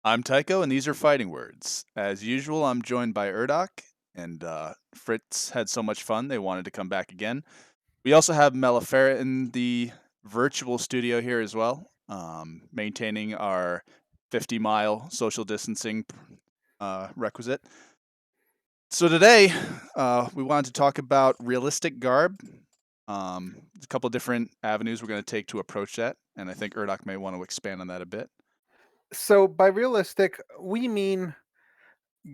I'm Tycho, and these are fighting words. As usual, I'm joined by Erdok, and Fritz had so much fun they wanted to come back again. We also have Mellifera in the virtual studio here as well, maintaining our 50-mile social distancing requisite. So today, we wanted to talk about realistic garb. A couple different avenues we're going to take to approach that, and I think Erdok may want to expand on that a bit. So by realistic, we mean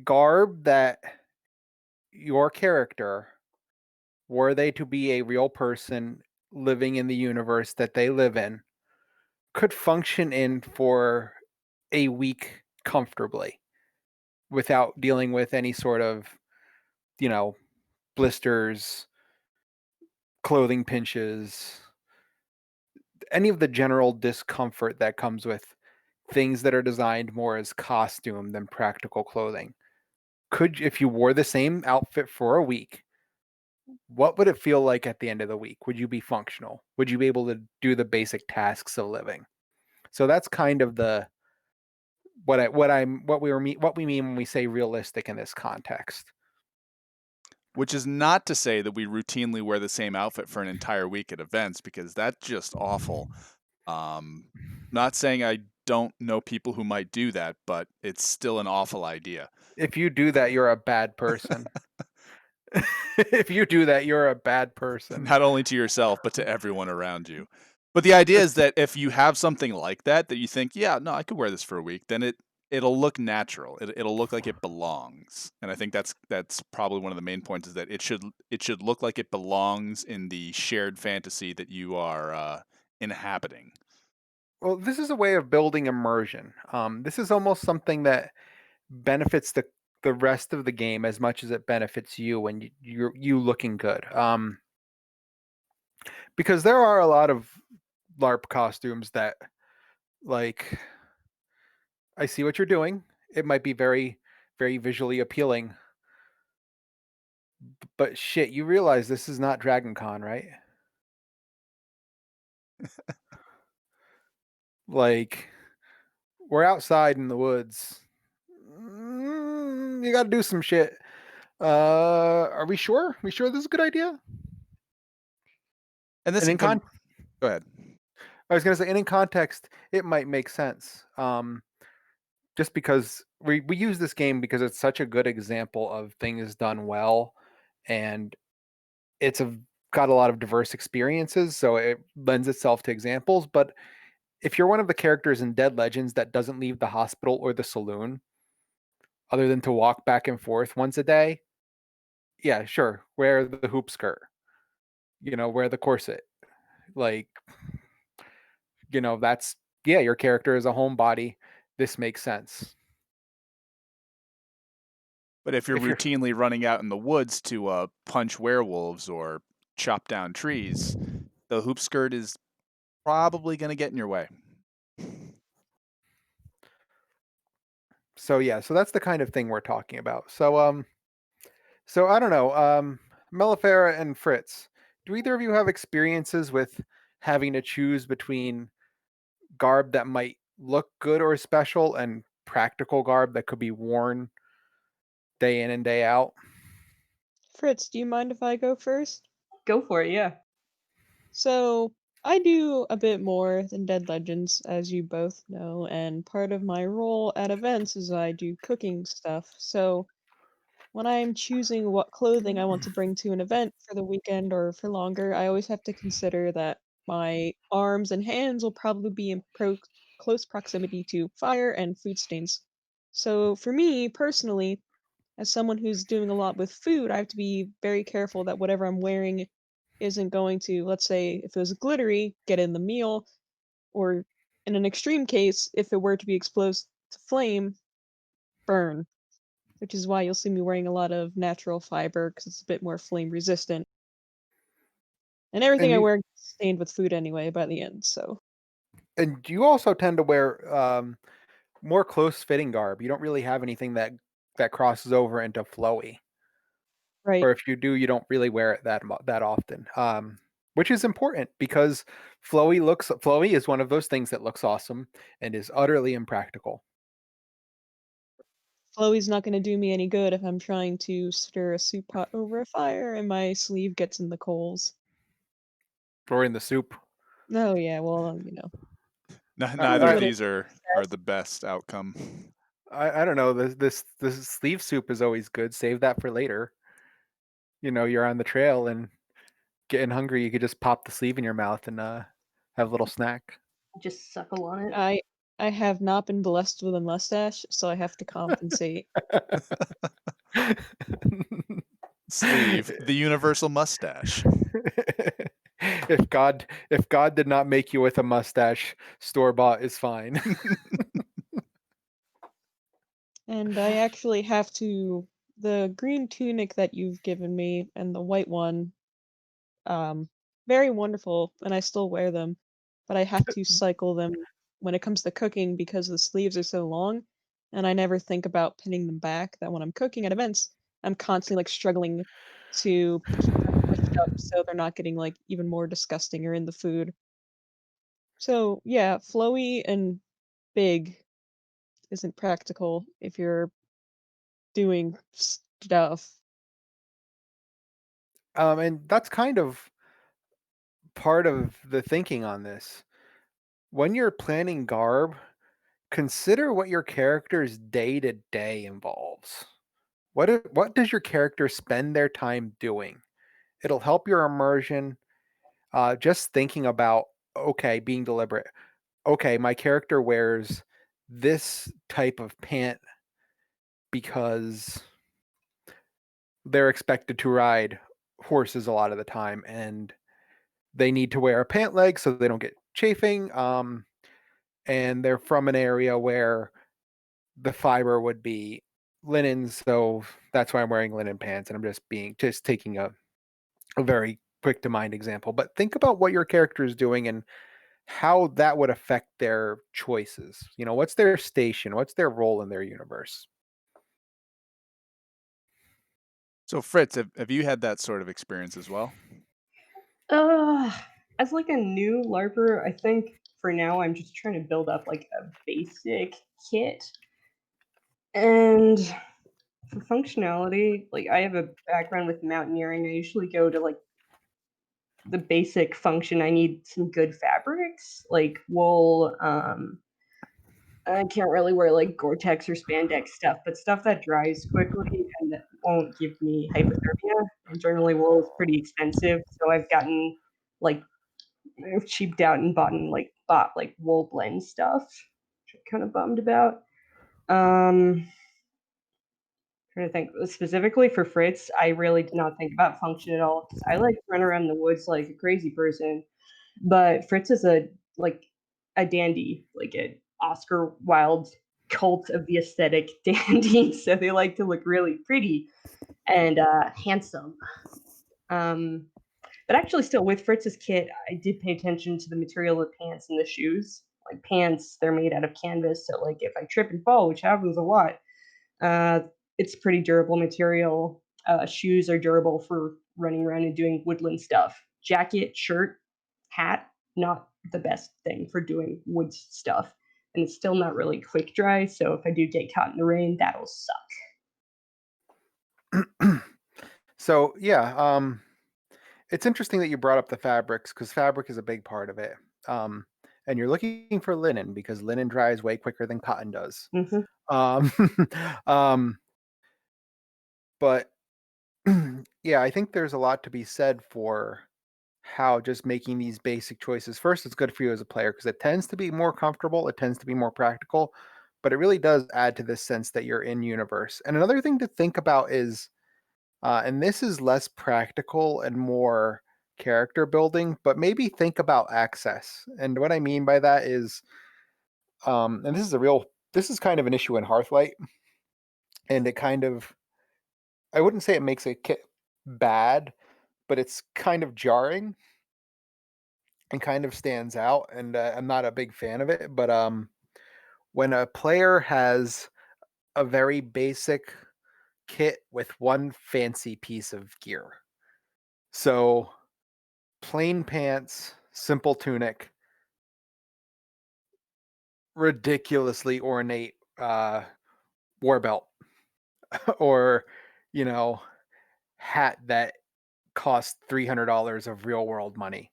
garb that your character, were they to be a real person living in the universe that they live in, could function in for a week comfortably without dealing with any sort of, you know, blisters, clothing pinches, any of the general discomfort that comes with things that are designed more as costume than practical clothing. If you wore the same outfit for a week, what would it feel like at the end of the week? Would you be functional? Would you be able to do the basic tasks of living? So that's kind of the what we mean when we say realistic in this context. Which is not to say that we routinely wear the same outfit for an entire week at events, because that's just awful. Not saying I don't know people who might do that, but it's still an awful idea. If you do that, you're a bad person. If you do that, you're a bad person. Not only to yourself, but to everyone around you. But the idea is It's that if you have something like that that you think, yeah, no, I could wear this for a week, then it'll look natural. It'll look like it belongs. And I think that's probably one of the main points, is that it should look like it belongs in the shared fantasy that you are inhabiting. Well, this is a way of building immersion. This is almost something that benefits the rest of the game as much as it benefits you when you looking good. Because there are a lot of LARP costumes that, like, I see what you're doing. It might be very, very visually appealing, but shit, you realize this is not Dragon Con, right? Like, we're outside in the woods. You got to do some shit. Are we sure? We sure this is a good idea? And And this in goes. con, Go ahead. I was gonna say, and in context, it might make sense. Just because we use this game because it's such a good example of things done well, and it's got a lot of diverse experiences, so it lends itself to examples. But if you're one of the characters in Dead Legends that doesn't leave the hospital or the saloon other than to walk back and forth once a day, yeah, sure, wear the hoop skirt, wear the corset. Like, that's, yeah, your character is a homebody. This makes sense. But if you're If you're routinely running out in the woods to punch werewolves or chop down trees, the hoop skirt is probably going to get in your way. So yeah, so that's the kind of thing we're talking about. So I don't know, Mellifera and Fritz, do either of you have experiences with having to choose between garb that might look good or special and practical garb that could be worn day in and day out? Fritz, do you mind if I go first? Go for it, yeah. So, I do a bit more than Dead Legends, as you both know, and part of my role at events is I do cooking stuff. So, when I'm choosing what clothing I want to bring to an event for the weekend or for longer, I always have to consider that my arms and hands will probably be in close proximity to fire and food stains. So, for me personally, as someone who's doing a lot with food, I have to be very careful that whatever I'm wearing isn't going to, let's say, if it was glittery, get in the meal, or in an extreme case, if it were to be exposed to flame, burn. Which is why you'll see me wearing a lot of natural fiber because it's a bit more flame resistant. And everything And I you wear gets stained with food anyway by the end, so. and you also tend to wear more close fitting garb. You don't really have anything that crosses over into flowy. Right. Or if you do, you don't really wear it that often. Which is important because flowy is one of those things that looks awesome and is utterly impractical. Chloe's not gonna do me any good if I'm trying to stir a soup pot over a fire and my sleeve gets in the coals. Or in the soup. Oh yeah, well, Neither a of I, little these are the best outcome. I don't know. This sleeve soup is always good. Save that for later. You're on the trail and getting hungry. You could just pop the sleeve in your mouth and have a little snack. Just suckle on it. I have not been blessed with a mustache, so I have to compensate. Sleeve, the universal mustache. If God did not make you with a mustache, store bought is fine. And I actually have to the green tunic that you've given me and the white one, um, very wonderful, and I still wear them, but I have to cycle them when it comes to cooking because the sleeves are so long, and I never think about pinning them back, that when I'm cooking at events, I'm constantly, like, struggling to keep them pushed up so they're not getting, like, even more disgusting or in the food. So, yeah, flowy and big isn't practical if you're doing stuff. And that's kind of part of the thinking on this. When you're planning garb, consider what your character's day to day involves. What does your character spend their time doing? It'll help your immersion. Just thinking about, okay, being deliberate. Okay, my character wears this type of pant because they're expected to ride horses a lot of the time, and they need to wear a pant leg so they don't get chafing. And they're from an area where the fiber would be linen, so that's why I'm wearing linen pants. And I'm just taking a very quick to mind example. But think about what your character is doing and how that would affect their choices. What's their station? What's their role in their universe? So, Fritz, have you had that sort of experience as well? Uh, as like a new LARPer, I think for now I'm just trying to build up like a basic kit. And for functionality, like I have a background with mountaineering. I usually go to like the basic function. I need some good fabrics, like wool. I can't really wear like Gore-Tex or spandex stuff, but stuff that dries quickly and that won't give me hypothermia. And generally, wool is pretty expensive, so I've gotten like I've cheaped out and bought like wool blend stuff, which I'm kind of bummed about. Um, Trying to think specifically for Fritz, I really did not think about function at all because I like to run around the woods like a crazy person. But Fritz is a dandy, like an Oscar Wilde cult of the aesthetic dandy. So they like to look really pretty and handsome. Um, but actually, still with Fritz's kit, I did pay attention to the material of the pants and the shoes. Like pants, they're made out of canvas, so like if I trip and fall, which happens a lot, uh, it's pretty durable material. Shoes are durable for running around and doing woodland stuff. Jacket, shirt, hat, not the best thing for doing woods stuff. And it's still not really quick dry, so if I do get caught in the rain, that'll suck. So yeah, it's interesting that you brought up the fabrics because fabric is a big part of it. Um, and you're looking for linen because linen dries way quicker than cotton does. Hmm. Um, um, but yeah, I think there's a lot to be said for how just making these basic choices. First, it's good for you as a player because it tends to be more comfortable, it tends to be more practical, but it really does add to this sense that you're in universe. And another thing to think about is, and this is less practical and more character building, but maybe think about access. And what I mean by that is, and this is kind of an issue in Hearthlight, and it kind of, I wouldn't say it makes a kit bad, but it's kind of jarring and kind of stands out. And I'm not a big fan of it. But when a player has a very basic kit with one fancy piece of gear, so plain pants, simple tunic, ridiculously ornate war belt, or, you know, hat that costs $300 of real world money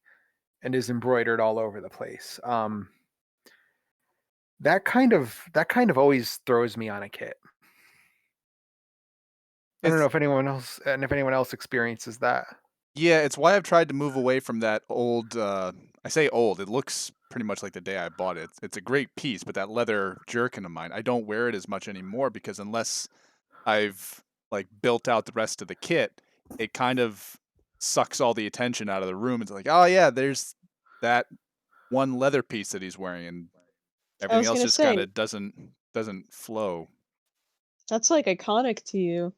and is embroidered all over the place. That kind of always throws me on a kit. I don't know It's if anyone else experiences that. Yeah, it's why I've tried to move away from that old. I say old. It looks pretty much like the day I bought it. It's a great piece, but that leather jerkin of mine, I don't wear it as much anymore because unless I've like built out the rest of the kit, it kind of sucks all the attention out of the room. It's like, oh yeah, there's that one leather piece that he's wearing, and I everything was else gonna just kind say, of doesn't flow. that's like iconic to you.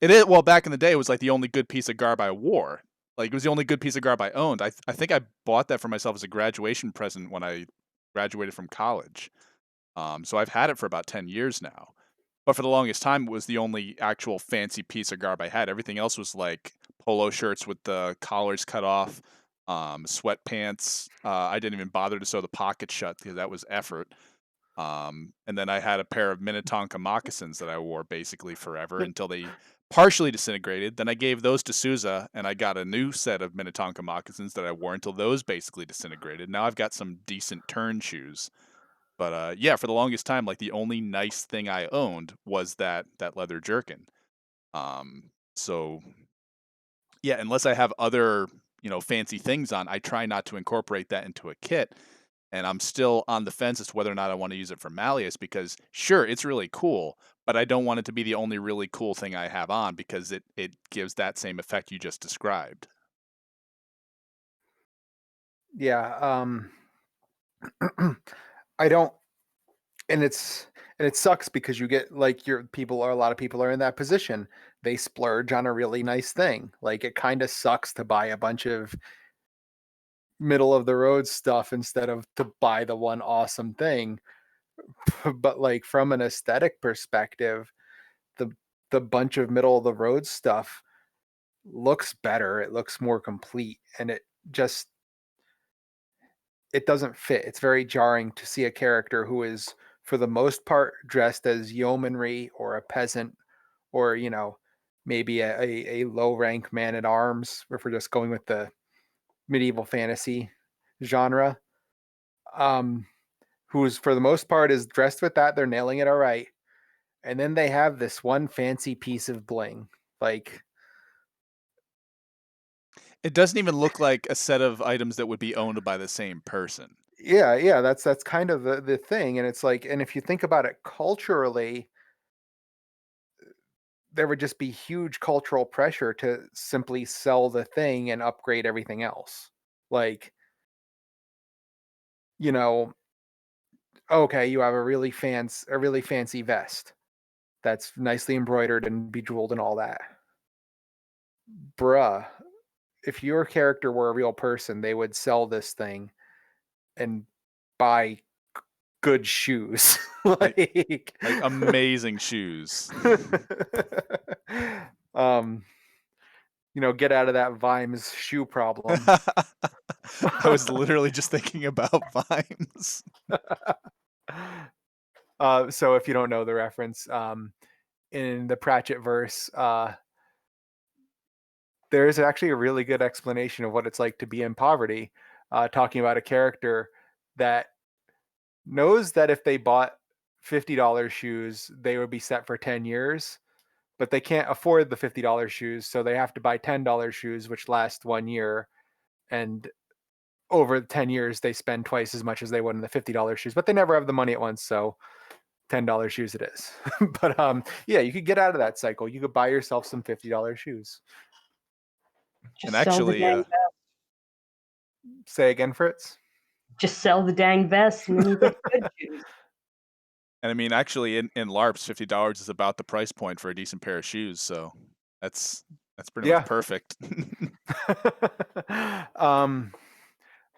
It is. Well, back in the day, it was like the only good piece of garb I wore. Like it was the only good piece of garb I owned. I think I bought that for myself as a graduation present when I graduated from college. So I've had it for about 10 years now. But for the longest time, it was the only actual fancy piece of garb I had. Everything else was like polo shirts with the collars cut off, sweatpants. I didn't even bother to sew the pockets shut because that was effort. And then I had a pair of Minnetonka moccasins that I wore basically forever until they partially disintegrated. Then I gave those to Sousa, and I got a new set of Minnetonka moccasins that I wore until those basically disintegrated. Now I've got some decent turn shoes. But yeah, for the longest time, like the only nice thing I owned was that leather jerkin. So yeah, unless I have other fancy things on, I try not to incorporate that into a kit. And I'm still on the fence as to whether or not I want to use it for Malleus because sure, it's really cool, but I don't want it to be the only really cool thing I have on because it gives that same effect you just described. Yeah, I don't, and it sucks because you get like your people are a lot of people are in that position. They splurge on a really nice thing. Like it kind of sucks to buy a bunch of middle of the road stuff instead of to buy the one awesome thing. But like from an aesthetic perspective, the the bunch of middle of the road stuff looks better. It looks more complete, and just it doesn't fit. It's very jarring to see a character who is, for the most part, dressed as yeomanry or a peasant, or maybe a low rank man at arms. If we're just going with the medieval fantasy genre, um, who's for the most part is dressed with that. They're nailing it all right, and then they have this one fancy piece of bling, like. It doesn't even look like a set of items that would be owned by the same person. Yeah, that's kind of the thing. And it's like, and if you think about it culturally, there would just be huge cultural pressure to simply sell the thing and upgrade everything else. Like, you know, okay, you have a really fancy vest that's nicely embroidered and bejeweled and all that. Bruh, if your character were a real person, they would sell this thing and buy good shoes. Like like amazing shoes. um get out of that Vimes shoe problem. I was literally just thinking about Vimes. So if you don't know the reference, in the Pratchett verse, there is actually a really good explanation of what it's like to be in poverty, talking about a character that knows that if they bought $50 shoes, they would be set for 10 years, but they can't afford the $50 shoes, so they have to buy $10 shoes, which last 1 year. And over 10 years, they spend twice as much as they would in the $50 shoes, but they never have the money at once. So $10 shoes it is. But yeah, you could get out of that cycle. You could buy yourself some $50 shoes. And Just sell the actually, dang vest. Say again, Fritz. Just sell the dang vest, and then you get good shoes. and I mean, actually, in LARPs, $50 is about the price point for a decent pair of shoes. So that's pretty Yeah. much perfect.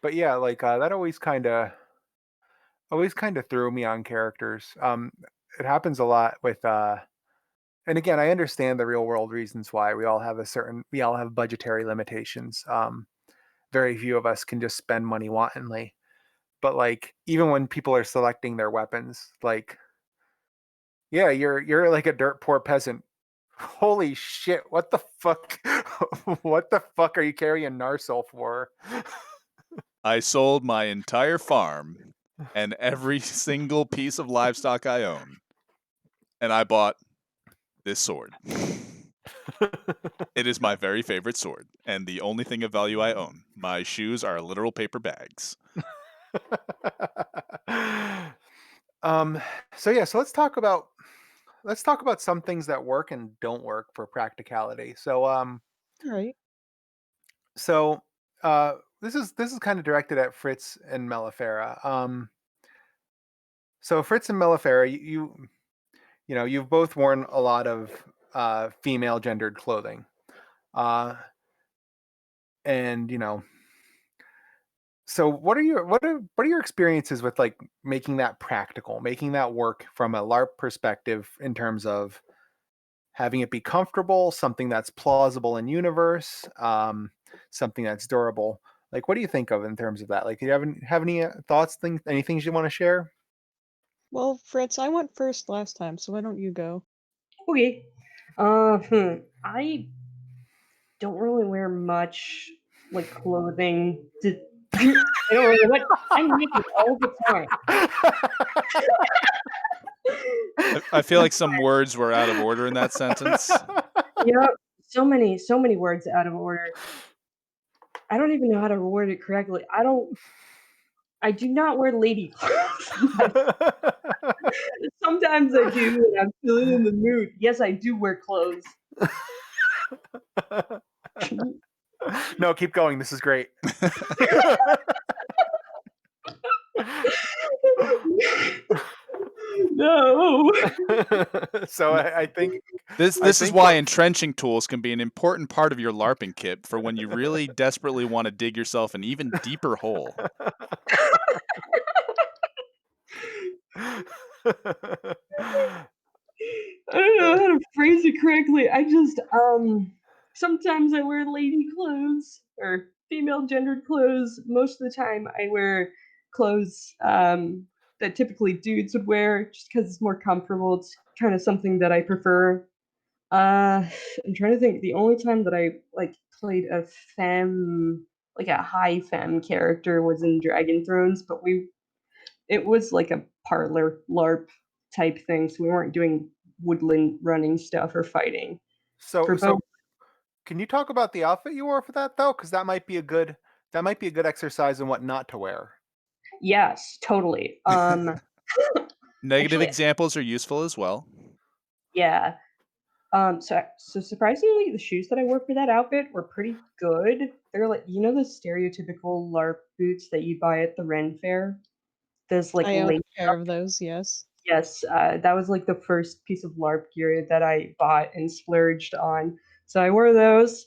But yeah, like that always kind of threw me on characters. It happens a lot with and again, I understand the real world reasons why we all have budgetary limitations. Very few of us can just spend money wantonly. But like even when people are selecting their weapons, like yeah, you're like a dirt poor peasant Holy shit! What the fuck? What the fuck are you carrying Narsil for? I sold my entire farm and every single piece of livestock I own, and I bought this sword. It is my very favorite sword, and the only thing of value I own. My shoes are literal paper bags. um. So yeah. So let's talk about some things that work and don't work for practicality. All right. So this is kind of directed at Fritz and Mellifera. So Fritz and Mellifera, you've both worn a lot of female gendered clothing, and so what are your experiences with like making that practical, making that work from a LARP perspective in terms of having it be comfortable, something that's plausible in universe, something that's durable. Like, what do you think of in terms of that? Like, do you have any thoughts, any things you want to share? Well, Fritz, I went first last time, so why don't you go? Okay. I don't really wear much like clothing. I don't really what I'm naked all the time. I feel like some words were out of order in that sentence. You know, so many words out of order. I don't even know how to word it correctly. I do not wear lady clothes. Sometimes I do when I'm feeling in the mood. Yes, I do wear clothes. No, keep going. This is great. No. So I think This I is think why what entrenching tools can be an important part of your LARPing kit for when you really desperately want to dig yourself an even deeper hole. I don't know how to phrase it correctly. I just sometimes I wear lady clothes or female gendered clothes. Most of the time I wear clothes that typically dudes would wear just because it's more comfortable. It's kind of something that I prefer. I'm trying to think. The only time that I like played a femme, like a high femme character, was in Dragon Thrones, but it was like a parlor LARP type thing, so we weren't doing woodland running stuff or fighting. For so both, can you talk about the outfit you wore for that though? Because that might be a good exercise in what not to wear. yes, totally. Negative Actually, examples are useful as well. yeah. So surprisingly, the shoes that I wore for that outfit were pretty good. They're like the stereotypical LARP boots that you buy at the Ren Fair. Those like I own lace. a pair of those, yes. Yes, that was like the first piece of LARP gear that I bought and splurged on. So I wore those.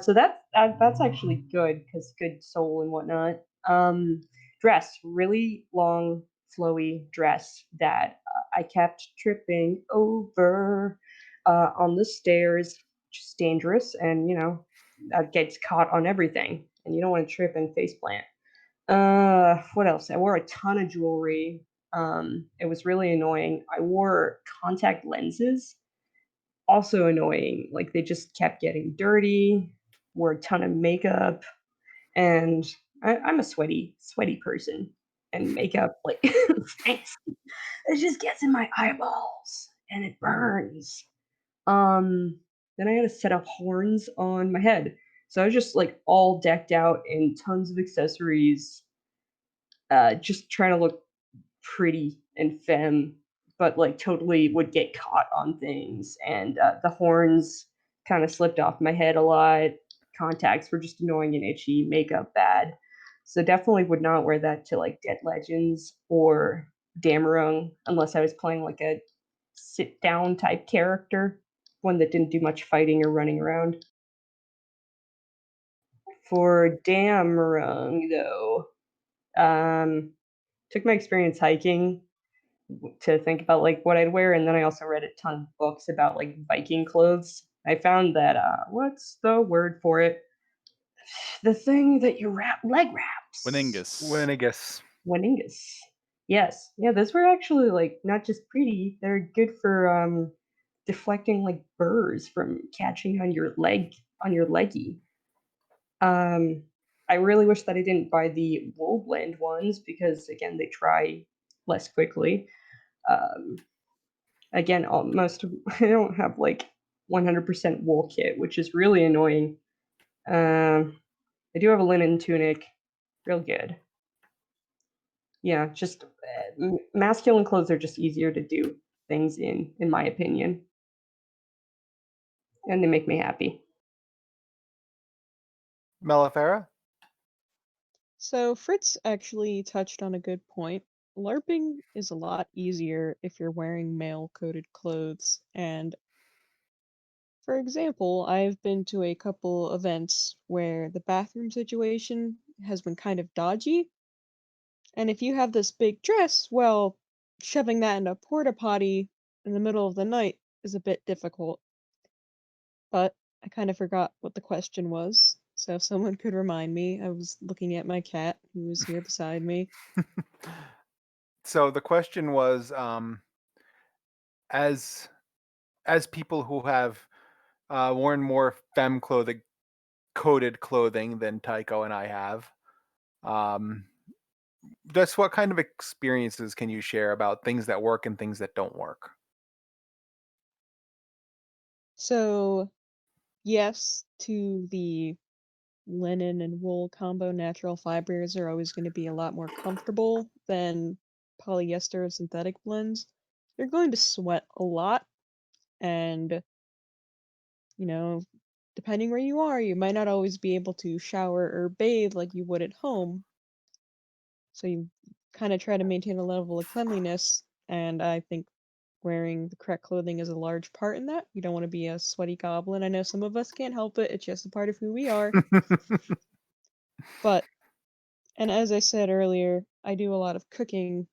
So that's actually good because good soul and whatnot. Um, Dress, really long, flowy dress that I kept tripping over on the stairs, which is dangerous, and that gets caught on everything, and you don't want to trip and face plant. What else? I wore a ton of jewelry. It was really annoying. I wore contact lenses, also annoying. Like they just kept getting dirty. Wore a ton of makeup, and I'm a sweaty person, and makeup like thanks. It just gets in my eyeballs and it burns. Um, then I had to set up horns on my head, so I was just like all decked out in tons of accessories, just trying to look pretty and femme, but like totally would get caught on things. And the horns kind of slipped off my head a lot. Contacts were just annoying and itchy. Makeup bad. So definitely would not wear that to like Dead Legends or Damarung unless I was playing like a sit down type character, one that didn't do much fighting or running around. For Damarung though, took my experience hiking to think about like what I'd wear, and then I also read a ton of books about like Viking clothes. I found that what's the word for it? The thing that you wrap leg wraps. Winingus. Winigus. Weningus. Yes. Yeah, those were actually like not just pretty, they're good for deflecting like burrs from catching on your leggy. Um, I really wish that I didn't buy the wool blend ones because again they dry less quickly. Um, again, most I don't have like 100% wool kit, which is really annoying. I do have a linen tunic, real good. Yeah, just masculine clothes are just easier to do things in my opinion, and they make me happy. Mellifera? So Fritz actually touched on a good point. LARPing is a lot easier if you're wearing male coded clothes. And for example, I've been to a couple events where the bathroom situation has been kind of dodgy. And if you have this big dress, well, shoving that in a porta potty in the middle of the night is a bit difficult. But I kind of forgot what the question was. So if someone could remind me, I was looking at my cat who was here beside me. So the question was, as people who have worn more femme clothing coated clothing than Tycho and I have, um, just what kind of experiences can you share about things that work and things that don't work? So, yes, to the linen and wool combo, natural fibers are always going to be a lot more comfortable than polyester or synthetic blends. You're going to sweat a lot, and, you know, depending where you are, you might not always be able to shower or bathe like you would at home. So you kind of try to maintain a level of cleanliness, and I think wearing the correct clothing is a large part in that. You don't want to be a sweaty goblin. I know some of us can't help it, it's just a part of who we are. But, and as I said earlier, I do a lot of cooking,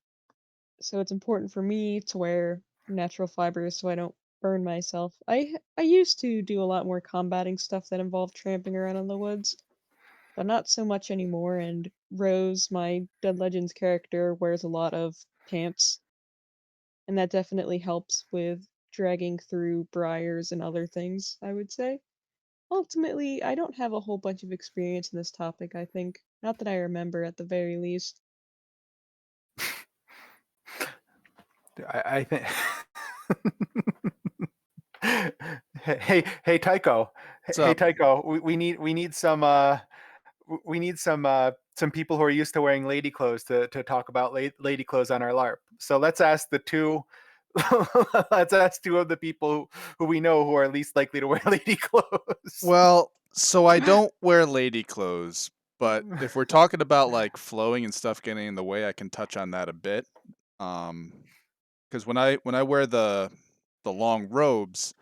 so it's important for me to wear natural fibers so I don't burn myself. I used to do a lot more combating stuff that involved tramping around in the woods, but not so much anymore. And Rose, my Dead Legends character, wears a lot of pants, and that definitely helps with dragging through briars and other things, I would say. Ultimately, I don't have a whole bunch of experience in this topic, I think. Not that I remember at the very least. I think. Hey Tycho. What's Hey up? Tycho, we need some people who are used to wearing lady clothes to talk about lady clothes on our LARP. So let's ask the two let's ask two of the people who we know who are least likely to wear lady clothes. Well, so I don't wear lady clothes, but if we're talking about like flowing and stuff getting in the way, I can touch on that a bit. Because when I wear the long robes,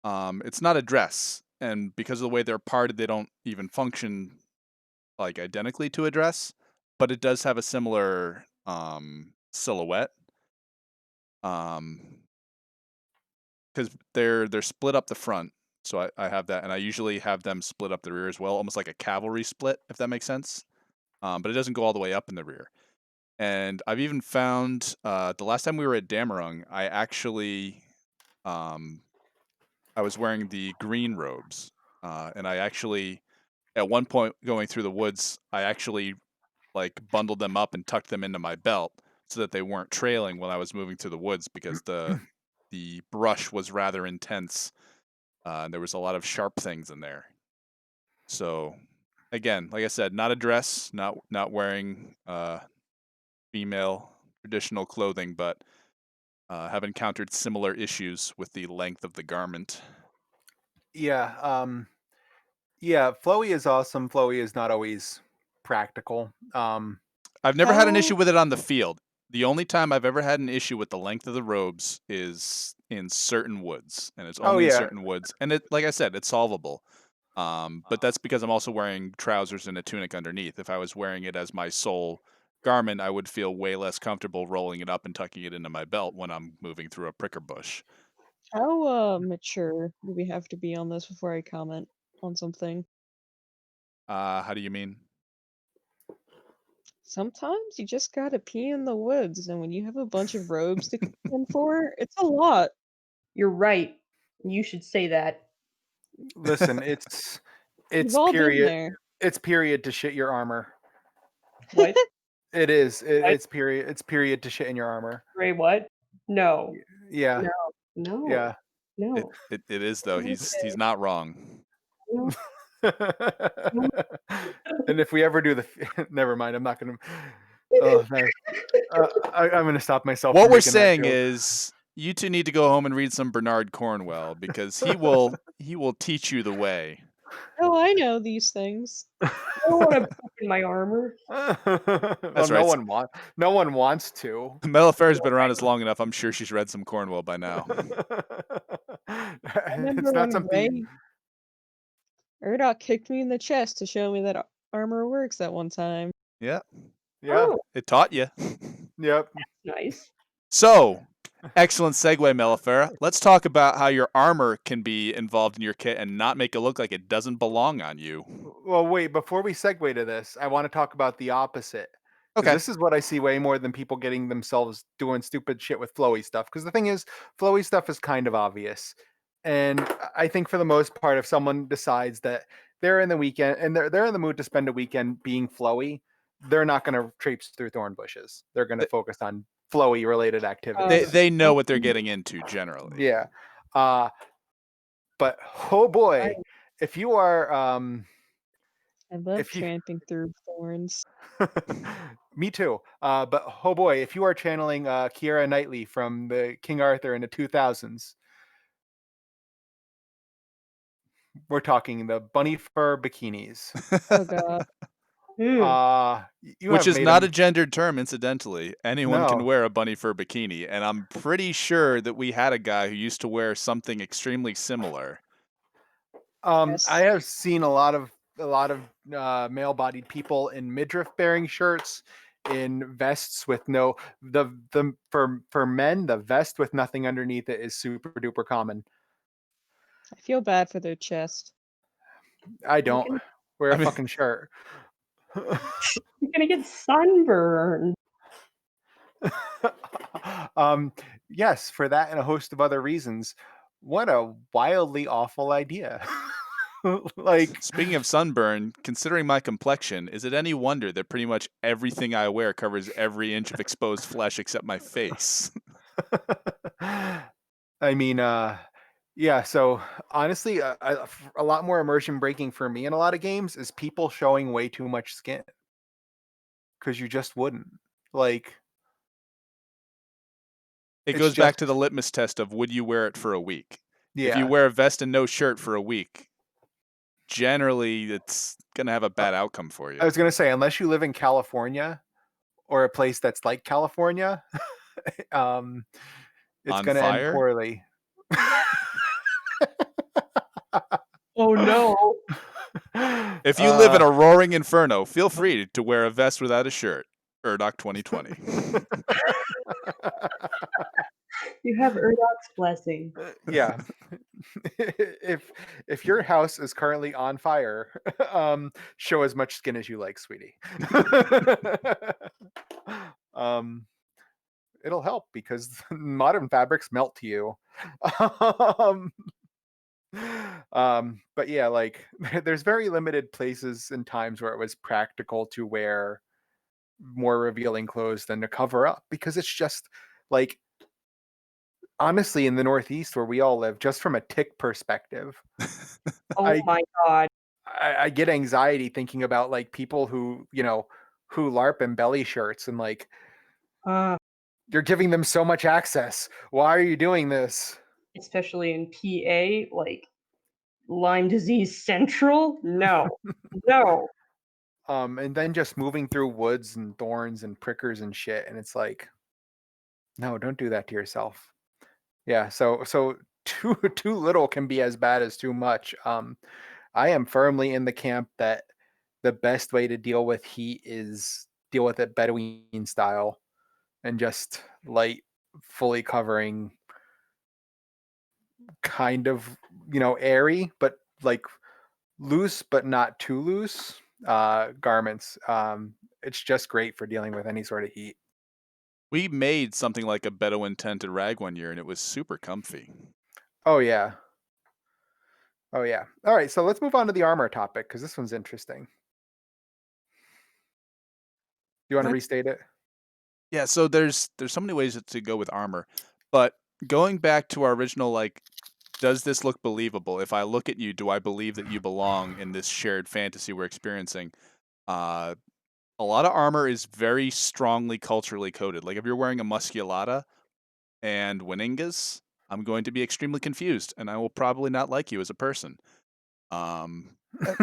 it's not a dress, and because of the way they're parted, they don't even function like identically to a dress, but it does have a similar silhouette. Um, because they're split up the front, so I have that, and I usually have them split up the rear as well, almost like a cavalry split, if that makes sense. But it doesn't go all the way up in the rear. And I've even found the last time we were at Damarung, I actually um, I was wearing the green robes, and I actually at one point going through the woods, I actually like bundled them up and tucked them into my belt so that they weren't trailing when I was moving through the woods because the brush was rather intense. And there was a lot of sharp things in there. So again, like I said, not a dress, not wearing female traditional clothing, but have encountered similar issues with the length of the garment. Yeah, yeah, flowy is awesome. Flowy is not always practical. I've never had an issue How with it on the field. The only time I've ever had an issue with the length of the robes is in certain woods, and it's Oh only in yeah. certain woods. And it, like I said, it's solvable. But that's because I'm also wearing trousers and a tunic underneath. If I was wearing it as my sole garment, I would feel way less comfortable rolling it up and tucking it into my belt when I'm moving through a pricker bush. how mature do we have to be on this before I comment on something? How do you mean? Sometimes you just gotta pee in the woods, and when you have a bunch of robes to contend for, it's a lot. You're right. You should say that. Listen, it's We've all been period. there. It's period to shit your armor. What? It is. What? It's period. It's period to shit in your armor. Ray, what? No. Yeah. No. No. Yeah. No. It is though. He's not wrong. No. No. And if we ever do never mind. I'm not gonna. Oh, no. I'm gonna stop myself. What from we're making that saying joke. is you two need to go home and read some Bernard Cornwell because he will teach you the way. Oh, I know these things. I don't want to poop in my armor. Well, That's no right. one wants to. Mellifera's been around us long enough. I'm sure she's read some Cornwell by now. I remember It's not when something. Urdoc kicked me in the chest to show me that armor works at one time. Yeah, Yeah. Oh, it taught you. Yep. nice. So, excellent segue, Mellifera. Let's talk about how your armor can be involved in your kit and not make it look like it doesn't belong on you. Well, wait. Before we segue to this, I want to talk about the opposite. Because Okay. this is what I see way more than people getting themselves doing stupid shit with flowy stuff. Because the thing is, flowy stuff is kind of obvious. And I think for the most part, if someone decides that they're in the weekend and they're in the mood to spend a weekend being flowy, they're not going to traipse through thorn bushes. They're going to focus on flowy related activities. They know what they're getting into generally. Yeah. But oh boy, if you are I love if you tramping through thorns. me too. But oh boy, if you are channeling Keira Knightley from the King Arthur in the 2000s, we're talking the bunny fur bikinis. Oh god. You Which have is made not a them. gendered term, incidentally. Anyone can No. wear a bunny fur bikini, and I'm pretty sure that we had a guy who used to wear something extremely similar. Yes. I have seen a lot of male-bodied people in midriff-bearing shirts, in vests with no for men, the vest with nothing underneath it is super duper common. I feel bad for their chest. I don't wear a I mean- fucking shirt. You're gonna get sunburned. Yes, for that and a host of other reasons. What a wildly awful idea. Like, Speaking of sunburn, considering my complexion, is it any wonder that pretty much everything I wear covers every inch of exposed flesh except my face? I mean, yeah, so honestly, a lot more immersion breaking for me in a lot of games is people showing way too much skin. Because you just wouldn't. Like, It It's goes back to just- the litmus test of would you wear it for a week? If you yeah. wear a vest and no shirt for a week, generally it's going to have a bad outcome for you. I was going to say, unless you live in California or a place that's like California, it's On going to end fire? poorly. Oh no. If you live in a roaring inferno, feel free to wear a vest without a shirt. Urdoc 2020. You have Urdoc's blessing. Yeah. If your house is currently on fire, show as much skin as you like, sweetie. It'll help because modern fabrics melt to you. But yeah, like there's very limited places and times where it was practical to wear more revealing clothes than to cover up, because it's just like, honestly, in the Northeast where we all live, just from a tick perspective, Oh my god. I get anxiety thinking about like people who LARP in belly shirts, and like, you're giving them so much access. Why are you doing this? Especially in PA, like Lyme disease central? No. No. And then just moving through woods and thorns and prickers and shit, and it's like, no, don't do that to yourself. Yeah, so too little can be as bad as too much. I am firmly in the camp that the best way to deal with heat is deal with it Bedouin style, and just light, fully covering, kind of, airy, but like loose, but not too loose garments. It's just great for dealing with any sort of heat. We made something like a Bedouin tented rag one year, and it was super comfy. Oh yeah. Oh yeah. All right, so let's move on to the armor topic because this one's interesting. Do you want to Okay. restate it? Yeah, so there's so many ways to go with armor, but going back to our original, like, does this look believable? If I look at you, do I believe that you belong in this shared fantasy we're experiencing? Uh, a lot of armor is very strongly culturally coded. Like if you're wearing a musculata and Winingas, I'm going to be extremely confused, and I will probably not like you as a person. Um, uh,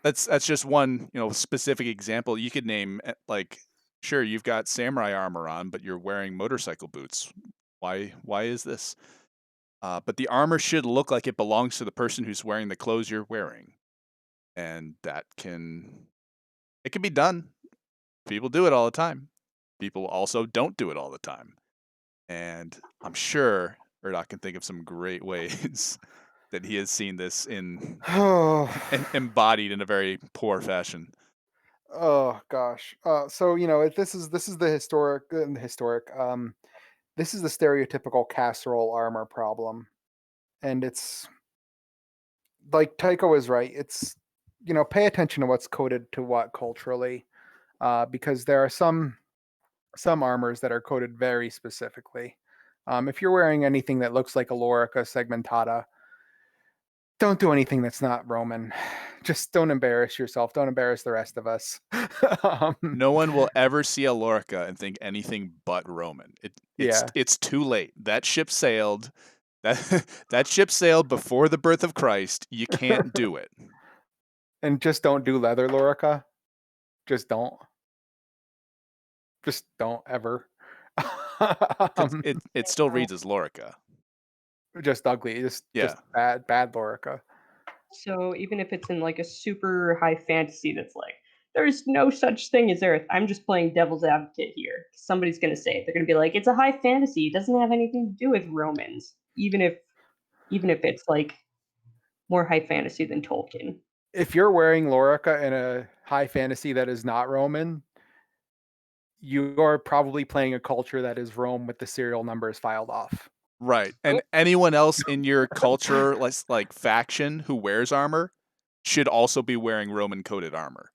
that's just one specific example. You could name like, sure, you've got samurai armor on, but you're wearing motorcycle boots. Why is this? But the armor should look like it belongs to the person who's wearing the clothes you're wearing, and it can be done. People do it all the time. People also don't do it all the time, and I'm sure Erdok can think of some great ways that he has seen this Oh, embodied in a very poor fashion. oh gosh. So this is the historic. This is the stereotypical casserole armor problem, and it's like Tycho is right. It's pay attention to what's coded to what culturally, because there are some armors that are coded very specifically. If you're wearing anything that looks like a lorica segmentata, don't do anything that's not Roman. Just don't embarrass yourself. Don't embarrass the rest of us. um, No one will ever see a Lorca and think anything but Roman. yeah, It's too late. That ship sailed. That that ship sailed before the birth of Christ. You can't do it. and just don't do leather lorica. Just don't. Just don't ever. Because um, it still reads as Lorica. just ugly. Just Yeah. bad lorica. So even if it's in like a super high fantasy that's like, there's no such thing as Earth. I'm just playing devil's advocate here. Somebody's gonna say it. They're gonna be like, it's a high fantasy. It doesn't have anything to do with Romans. Even if it's like more high fantasy than Tolkien. If you're wearing lorica in a high fantasy that is not Roman, you are probably playing a culture that is Rome with the serial numbers filed off. Right. And anyone else in your culture, like faction, who wears armor should also be wearing Roman coded armor.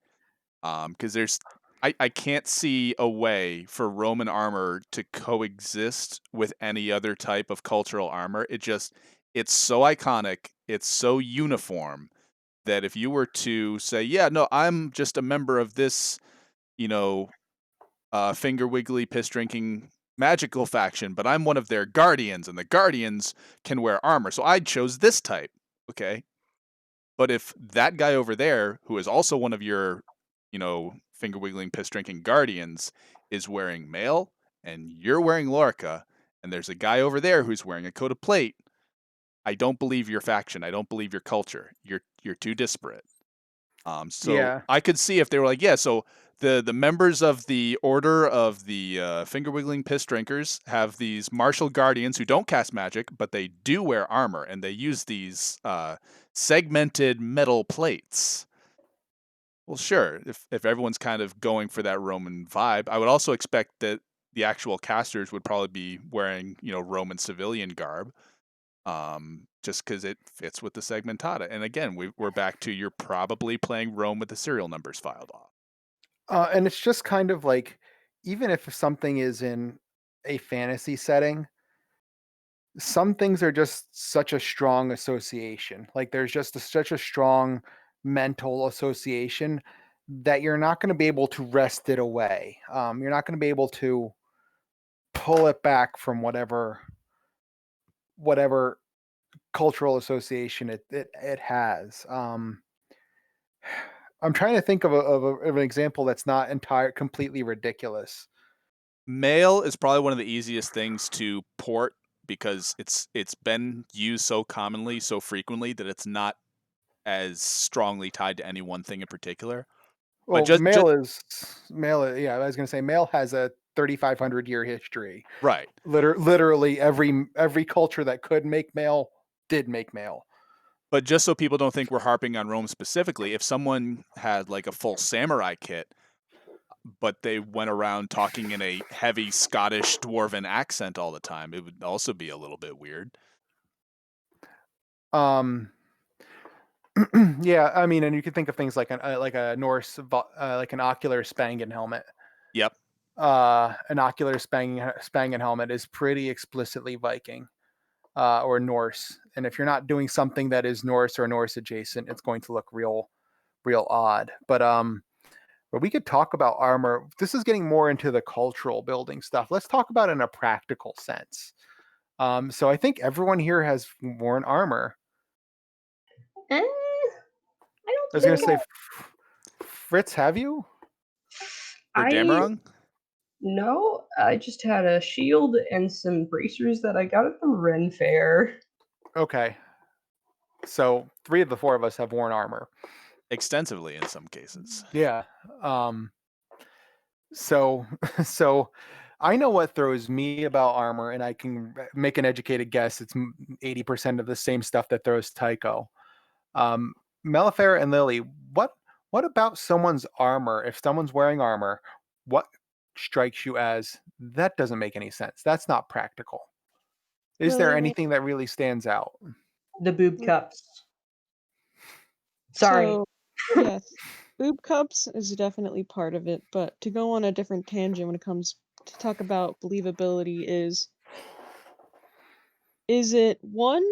Because I can't see a way for Roman armor to coexist with any other type of cultural armor. It's so iconic, it's so uniform that if you were to say, yeah, no, I'm just a member of this, you know, finger wiggly, piss drinking magical faction, but I'm one of their guardians, and the guardians can wear armor. So I chose this type. Okay. But if that guy over there, who is also one of your, finger wiggling, piss drinking guardians, is wearing mail and you're wearing Lorca, and there's a guy over there who's wearing a coat of plate, I don't believe your faction. I don't believe your culture. You're too disparate. So Yeah. I could see if they were like, yeah, so the members of the order of the finger wiggling piss drinkers have these martial guardians who don't cast magic, but they do wear armor, and they use these segmented metal plates. Well, sure, if everyone's kind of going for that Roman vibe, I would also expect that the actual casters would probably be wearing, Roman civilian garb, just because it fits with the segmentata. And again, we're back to, you're probably playing Rome with the serial numbers filed off. And it's just kind of like, even if something is in a fantasy setting, some things are just such a strong association. Like there's just such a strong mental association that you're not going to be able to wrest it away. You're not going to be able to pull it back from whatever cultural association it has. I'm trying to think of an example that's not completely ridiculous. Mail is probably one of the easiest things to port because it's been used so commonly, so frequently, that it's not as strongly tied to any one thing in particular. But Well, just yeah, I was going to say mail has a 3,500 year history. right. Literally every culture that could make mail did make mail. But just so people don't think we're harping on Rome specifically, if someone had like a full samurai kit, but they went around talking in a heavy Scottish dwarven accent all the time, it would also be a little bit weird. Yeah, I mean, and you could think of things like a Norse, like an ocular Spangen helmet. Yep. An ocular Spangen helmet is pretty explicitly Viking or Norse, and if you're not doing something that is Norse or Norse adjacent, it's going to look real odd. But we could talk about armor. This is getting more into the cultural building stuff. Let's talk about it in a practical sense. So I think everyone here has worn armor. I I don't was going think to say, Fritz, have you? For I Damarung? no. I just had a shield and some bracers that I got at the Ren Fair. Okay. So 3 of the 4 of us have worn armor. Extensively in some cases. Yeah. So I know what throws me about armor, and I can make an educated guess. It's 80% of the same stuff that throws Tycho. Mellifera and Lily, what about someone's armor? If someone's wearing armor, what strikes you as that doesn't make any sense? That's not practical. Is there Lily, anything that really stands out? The boob Mm. cups. Sorry. so yes, boob cups is definitely part of it, but to go on a different tangent when it comes to talk about believability is it one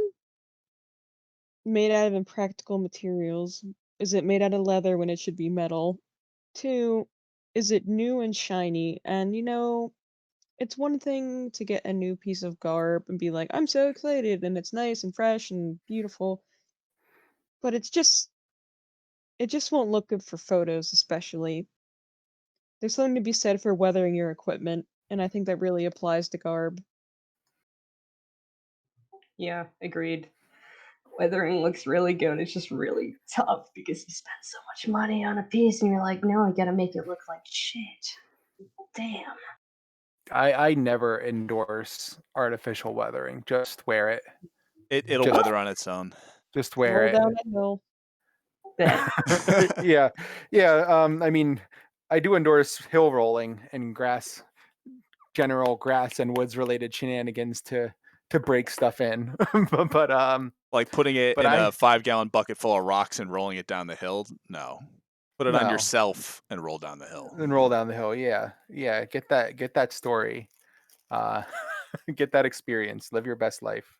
made out of impractical materials? Is it made out of leather when it should be metal? 2, is it new and shiny? And it's one thing to get a new piece of garb and be like, I'm so excited, and it's nice and fresh and beautiful, but it just won't look good for photos, especially. There's something to be said for weathering your equipment, and I think that really applies to garb. Yeah, agreed. Weathering looks really good. It's just really tough because you spend so much money on a piece and you're like, no, I gotta make it look like shit. Damn. I never endorse artificial weathering. Just wear it. It'll Just- weather on its own. Just wear Roll it. down a hill. Bet. Yeah. I mean, I do endorse hill rolling and general grass and woods related shenanigans to break stuff in. but Like putting it But in I- a 5-gallon bucket full of rocks and rolling it down the hill? No. Put it on No. yourself and roll down the hill. and roll down the hill. Yeah. Get that story. Get that experience. Live your best life.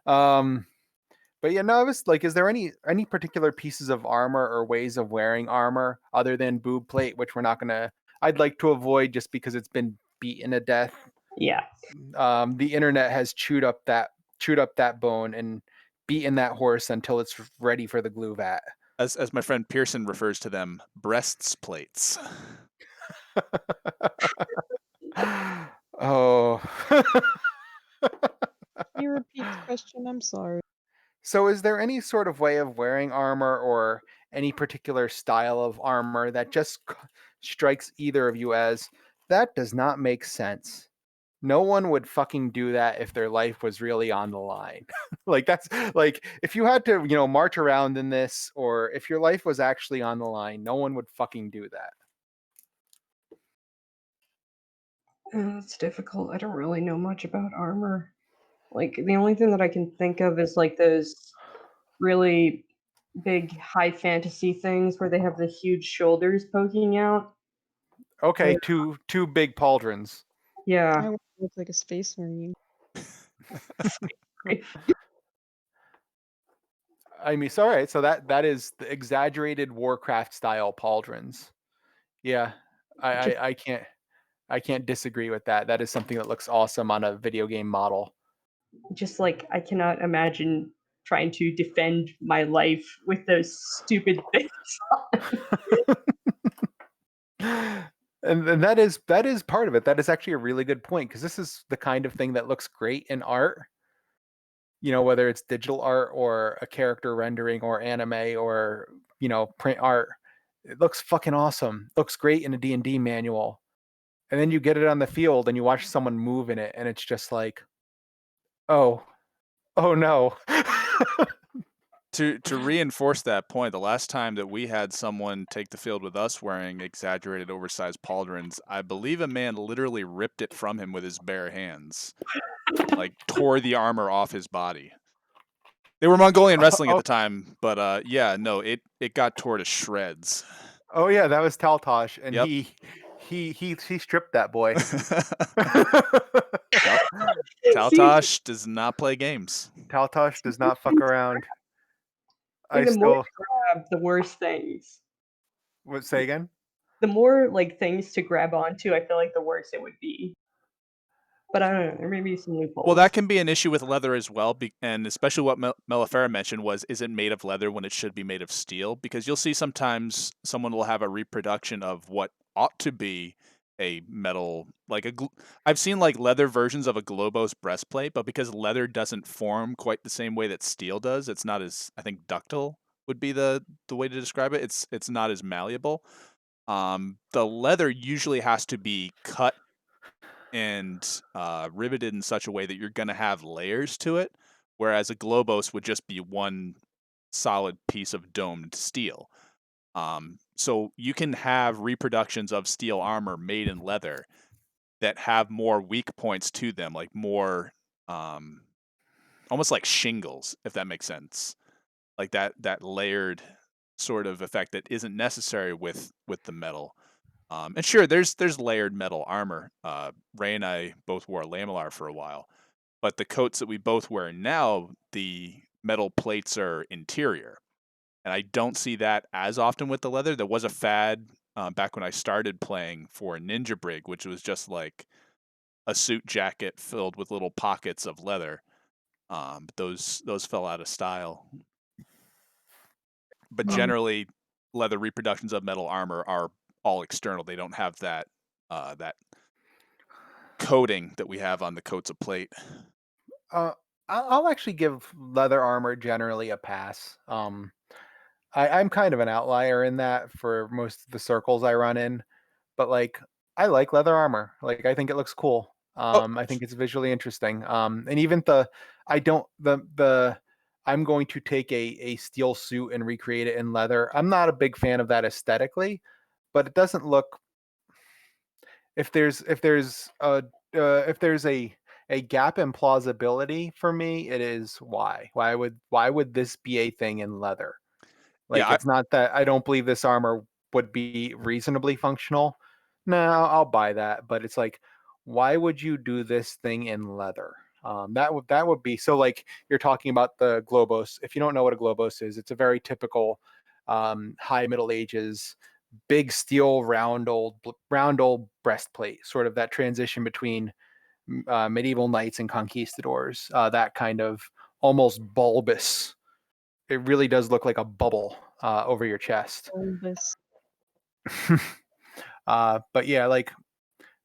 But yeah, no, I was like, is there any particular pieces of armor or ways of wearing armor other than boob plate, which I'd like to avoid just because it's been beaten to death. Yeah. The internet has chewed up that bone and beaten that horse until it's ready for the glue vat. As my friend Pearson refers to them, breasts plates. Oh. Can you repeat the question? I'm sorry. So is there any sort of way of wearing armor or any particular style of armor that just strikes either of you as that does not make sense? No one would fucking do that if their life was really on the line. Like that's like if you had to, march around in this, or if your life was actually on the line, no one would fucking do that. It's difficult. I don't really know much about armor. Like, the only thing that I can think of is like those really big high fantasy things where they have the huge shoulders poking out. Okay, Yeah. two big pauldrons. I Yeah. want to look like a space marine. I mean, all right. So that is the exaggerated Warcraft style pauldrons. Yeah, I can't disagree with that. That is something that looks awesome on a video game model. Just like I cannot imagine trying to defend my life with those stupid things on. And that is part of it. That is actually a really good point, because this is the kind of thing that looks great in art. Whether it's digital art or a character rendering or anime or print art, it looks fucking awesome. It looks great in a D&D manual. And then you get it on the field and you watch someone move in it, and it's just like, oh no. To reinforce that point, the last time that we had someone take the field with us wearing exaggerated oversized pauldrons, I believe a man literally ripped it from him with his bare hands. Like tore the armor off his body. They were Mongolian wrestling at Oh, the time, but yeah, no, it got tore to shreds. oh yeah, that was Taltosh, and Yep. he stripped that boy. Yep. See, Taltosh does not play games. Taltosh does not fuck around. I the more still you grab, the worse things. would say again. The more like things to grab onto, I feel like the worse it would be. But I don't know. There may be some loopholes. Well, that can be an issue with leather as well, and especially what Mellifera mentioned was, is it made of leather when it should be made of steel? Because you'll see sometimes someone will have a reproduction of what ought to be a metal, like I've seen like leather versions of a Globos breastplate, but because leather doesn't form quite the same way that steel does, it's not as, I think, ductile would be the way to describe it. It's not as malleable. The leather usually has to be cut and riveted in such a way that you're going to have layers to it, whereas a Globos would just be one solid piece of domed steel. So you can have reproductions of steel armor made in leather that have more weak points to them, like more almost like shingles, if that makes sense. Like that layered sort of effect that isn't necessary with the metal. And sure, there's layered metal armor. Ray and I both wore Lamellar for a while, but the coats that we both wear now, the metal plates are interior, and I don't see that as often with the leather. There was a fad back when I started playing for Ninja Brig, which was just like a suit jacket filled with little pockets of leather. But those fell out of style. But generally, leather reproductions of metal armor are all external. They don't have that that coating that we have on the coats of plate. I'll actually give leather armor generally a pass. I'm kind of an outlier in that for most of the circles I run in, but like I like leather armor. Like I think it looks cool. Oh, I think it's visually interesting. And even I don't the I'm going to take a steel suit and recreate it in leather. I'm not a big fan of that aesthetically, but it doesn't look. If there's a gap in plausibility for me, it is why would this be a thing in leather? Like yeah, it's not that I don't believe this armor would be reasonably functional. No, I'll buy that, but it's like, why would you do this thing in leather? That would be so. Like you're talking about the Globos. If you don't know what a Globos is, it's a very typical high Middle Ages big steel round old breastplate, sort of that transition between medieval knights and conquistadors. That kind of almost bulbous. It really does look like a bubble over your chest. This But yeah, like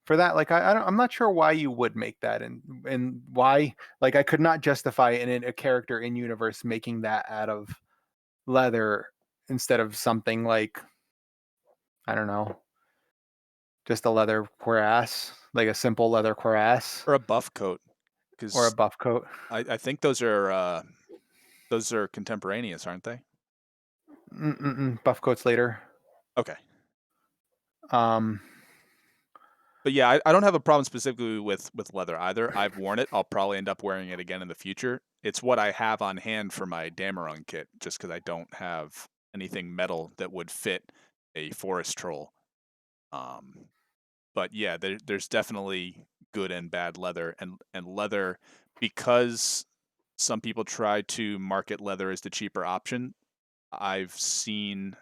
for that, like I'm not sure why you would make that, and why. Like I could not justify in a character in universe making that out of leather instead of something like I don't know, just a leather cuirass, like a simple leather cuirass or a buff coat, or a because buff coat. I think those are contemporaneous, aren't they? Buff coats later. Okay. Um, But yeah, I don't have a problem specifically with leather either. I've worn it. I'll probably end up wearing it again in the future. It's what I have on hand for my Dameron kit, just because I don't have anything metal that would fit a forest troll. But yeah, there's definitely good and bad leather, and leather, because some people try to market leather as the cheaper option. I've seen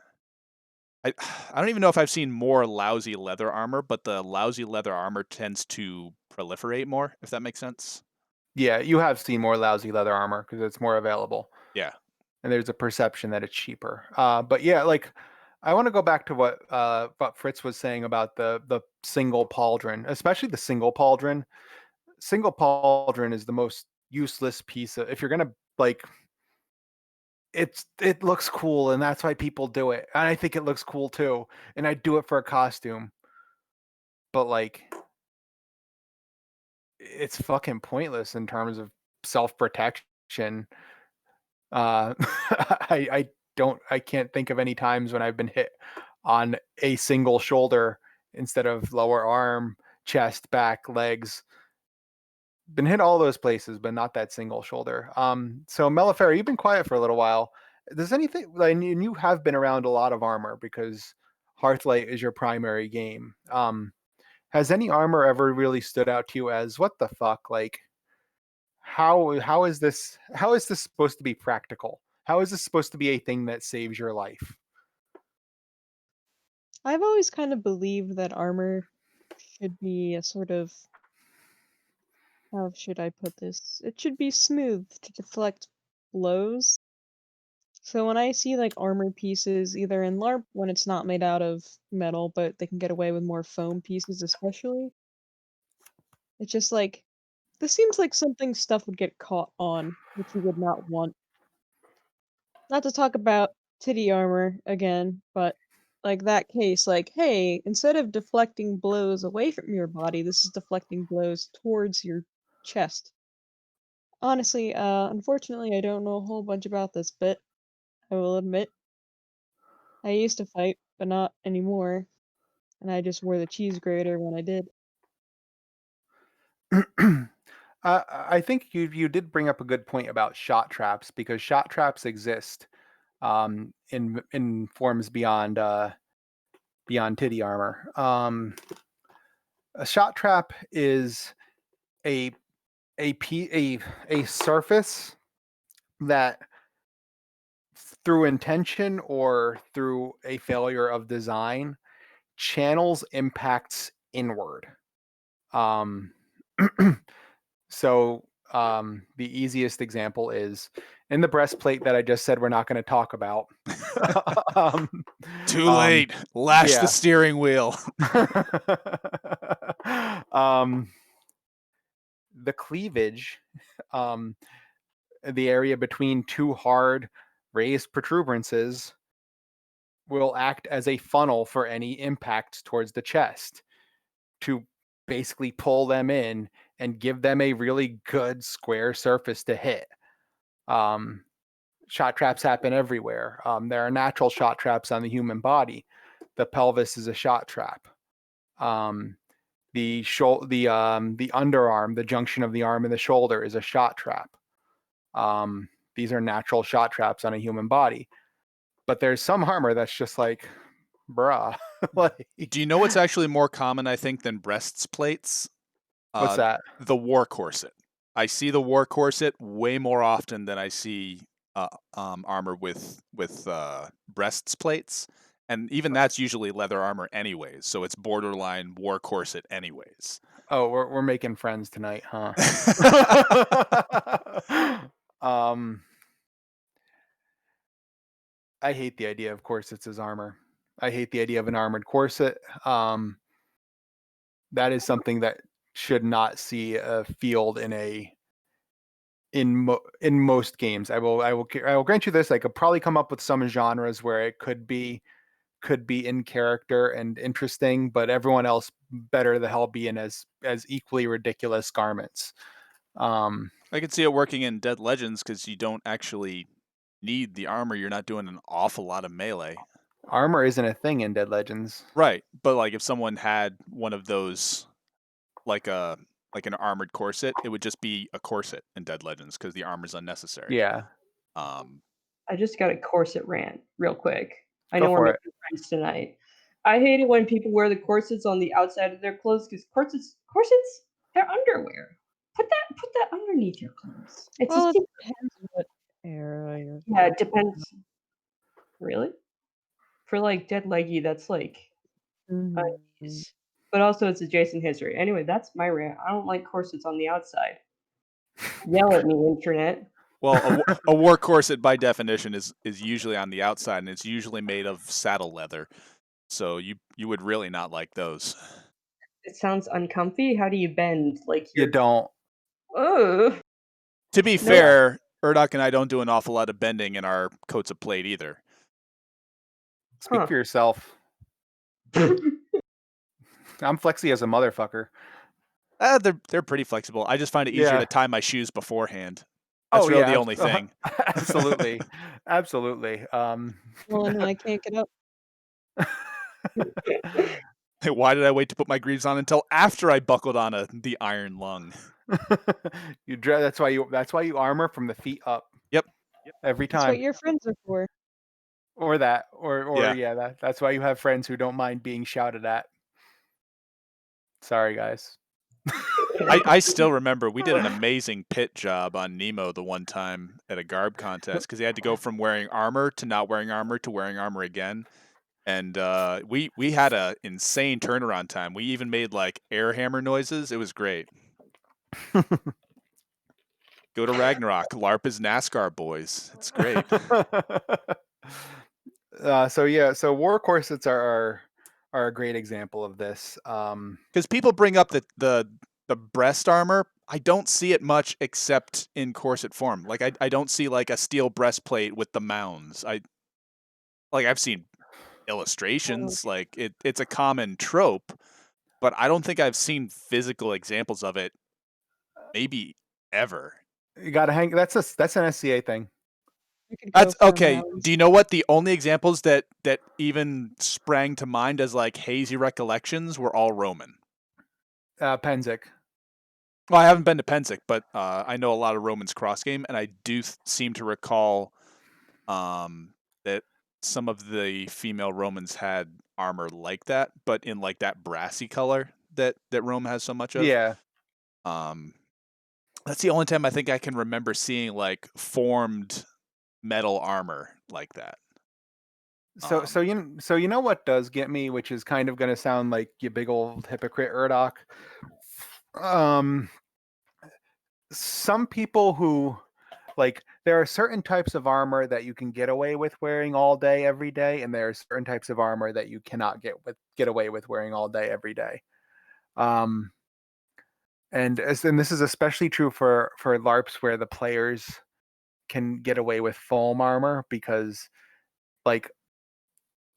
I I don't even know if I've seen more lousy leather armor, but the lousy leather armor tends to proliferate more, if that makes sense. yeah, you have seen more lousy leather armor because it's more available, Yeah. and there's a perception that it's cheaper. But yeah, like I want to go back to what Fritz was saying about the single pauldron, especially the single pauldron. Single pauldron is the most useless piece of if you're gonna like it looks cool and that's why people do it. And I think it looks cool too. And I do it for a costume. But like it's fucking pointless in terms of self-protection. I I can't think of any times when I've been hit on a single shoulder instead of lower arm, chest, back, legs. Been hit all those places, but not that single shoulder. So Mellifera, you've been quiet for a little while. Does anything like and you have been around a lot of armor because Hearthlight is your primary game. Has any armor ever really stood out to you as what the fuck? Like how is this supposed to be practical? How is this supposed to be a thing that saves your life? I've always kind of believed that armor should be a sort of, how should I put this? It should be smooth to deflect blows. So when I see like armor pieces, either in LARP when it's not made out of metal, but they can get away with more foam pieces, especially, it's just like this seems like something stuff would get caught on, which you would not want. Not to talk about titty armor again, but like that case, like, hey, instead of deflecting blows away from your body, this is deflecting blows towards your chest. Honestly, unfortunately, I don't know a whole bunch about this bit, I will admit. I used to fight, but not anymore, and I just wore the cheese grater when I did. I think you did bring up a good point about shot traps because shot traps exist in forms beyond titty armor. A shot trap is a a surface that through intention or through a failure of design channels impacts inward. Um, so the easiest example is in the breastplate that I just said we're not going to talk about. Too late. Lash yeah. the steering wheel. The cleavage, the area between two hard raised protuberances, will act as a funnel for any impact towards the chest to basically pull them in and give them a really good square surface to hit. Shot traps happen everywhere. There are natural shot traps on the human body. The pelvis is a shot trap. The underarm, the junction of the arm and the shoulder, is a shot trap. These are natural shot traps on a human body. But there's some armor that's just like, bruh. Like, do you know what's actually more common, I think, than breastplates? What's that? The war corset. I see the war corset way more often than I see armor with breastplates, and even that's usually leather armor anyways. So it's borderline war corset anyways. Oh, we're making friends tonight, huh? I hate the idea of corsets as armor. I hate the idea of an armored corset. That is something that should not see a field in most games. I will grant you this. I could probably come up with some genres where it could be in character and interesting, but everyone else better the hell be in as equally ridiculous garments. I could see it working in Dead Legends because you don't actually need the armor. You're not doing an awful lot of melee. Armor isn't a thing in Dead Legends, right? But like if someone had one of those, like an armored corset, it would just be a corset in Dead Legends because the armor's unnecessary. Yeah. I just got a corset rant real quick. I Go know we're for it. making friends tonight. I hate it when people wear the corsets on the outside of their clothes because corsets, they're underwear. Put that underneath your clothes. It's Well, just it depends what era you're yeah, it talking depends. Really? For like dead leggy, that's like about. undies. But also it's adjacent history. Anyway, that's my rant. I don't like corsets on the outside. Yell at me, internet. Well, a war corset by definition is usually on the outside, and it's usually made of saddle leather. So you would really not like those. It sounds uncomfy. How do you bend? Like You you're don't. ugh. To be fair, Urdoc and I don't do an awful lot of bending in our coats of plate either. Speak Huh. for yourself. I'm flexy as a motherfucker. They're pretty flexible. I just find it easier to tie my shoes beforehand. That's really the only thing. Absolutely. Absolutely. Well, no, I can't get up. Why did I wait to put my greaves on until after I buckled on the iron lung? That's why you armor from the feet up Yep. every That's what time. your friends are for. Or Yeah. yeah, that's why you have friends who don't mind being shouted at. Sorry, guys. I still remember we did an amazing pit job on Nemo the one time at a garb contest because he had to go from wearing armor to not wearing armor to wearing armor again. And we had a insane turnaround time. We even made like air hammer noises. It was great. Go to Ragnarok. LARP is NASCAR, boys. It's great. So war corsets are a great example of this. Because people bring up the breast armor. I don't see it much except in corset form. Like I don't see like a steel breastplate with the mounds. I've seen illustrations. Like it's a common trope, but I don't think I've seen physical examples of it maybe ever. You gotta hang. That's an SCA thing. We could go That's for okay. mounds. Do you know what the only examples that even sprang to mind as like hazy recollections were all Roman? Penzik. Well, I haven't been to Penzik, but I know a lot of Romans cross game, and I do seem to recall that some of the female Romans had armor like that, but in like that brassy color that Rome has so much of. Yeah. That's the only time I think I can remember seeing like formed metal armor like that. So you know what does get me, which is kind of going to sound like you big old hypocrite, Urdoc. Some people who like there are certain types of armor that you can get away with wearing all day every day, and there are certain types of armor that you cannot get away with wearing all day every day. And this is especially true for LARPs where the players can get away with foam armor, because like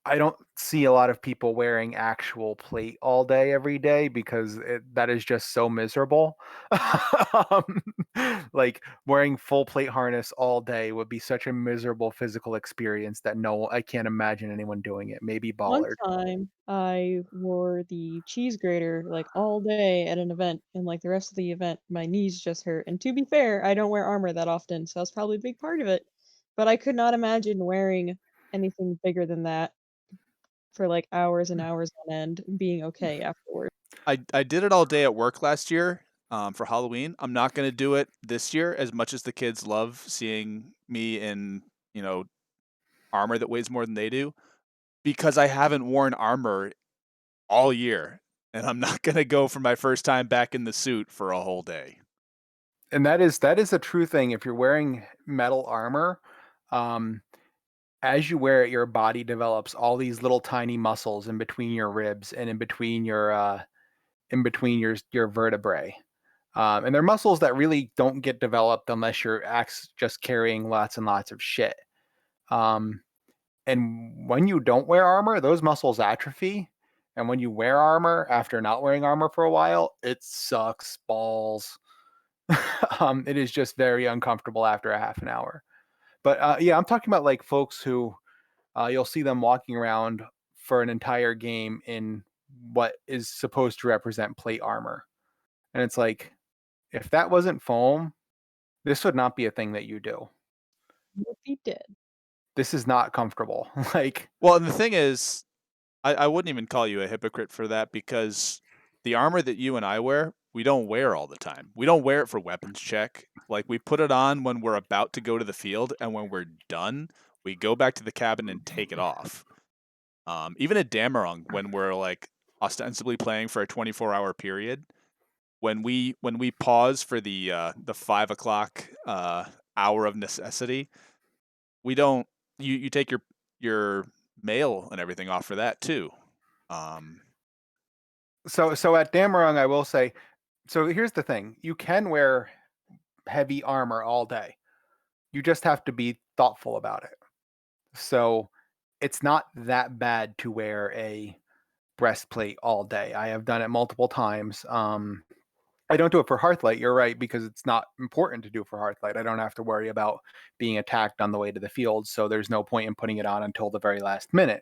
I don't see a lot of people wearing actual plate all day every day, because that is just so miserable. um, like wearing full plate harness all day would be such a miserable physical experience that I can't imagine anyone doing it. Maybe One Ballard. time, I wore the cheese grater like all day at an event, and like the rest of the event, my knees just hurt. And to be fair, I don't wear armor that often, so that's probably a big part of it. But I could not imagine wearing anything bigger than that for like hours and hours on end, and being okay afterward. I did it all day at work last year for Halloween. I'm not going to do it this year, as much as the kids love seeing me in armor that weighs more than they do, because I haven't worn armor all year, and I'm not going to go for my first time back in the suit for a whole day. And that is a true thing. If you're wearing metal armor, as you wear it, your body develops all these little tiny muscles in between your ribs and in between your vertebrae. And they're muscles that really don't get developed unless you're just carrying lots and lots of shit. And when you don't wear armor, those muscles atrophy. And when you wear armor after not wearing armor for a while, it sucks balls. It is just very uncomfortable after a half an hour. But yeah, I'm talking about like folks who you'll see them walking around for an entire game in what is supposed to represent plate armor. And it's like, if that wasn't foam, this would not be a thing that you do. Would be dead. This is not comfortable. Like, Well, and the thing is, I wouldn't even call you a hypocrite for that, because the armor that you and I wear, we don't wear all the time. We don't wear it for weapons check. Like, we put it on when we're about to go to the field, and when we're done, we go back to the cabin and take it off. Even at Damarung, when we're like ostensibly playing for a 24-hour period, when we pause for the 5 o'clock hour of necessity, we don't. You take your mail and everything off for that too. so at Damarung, I will say, so here's the thing. You can wear heavy armor all day. You just have to be thoughtful about it. So it's not that bad to wear a breastplate all day. I have done it multiple times. I don't do it for Hearthlight, you're right, because it's not important to do for Hearthlight. I don't have to worry about being attacked on the way to the field, so there's no point in putting it on until the very last minute.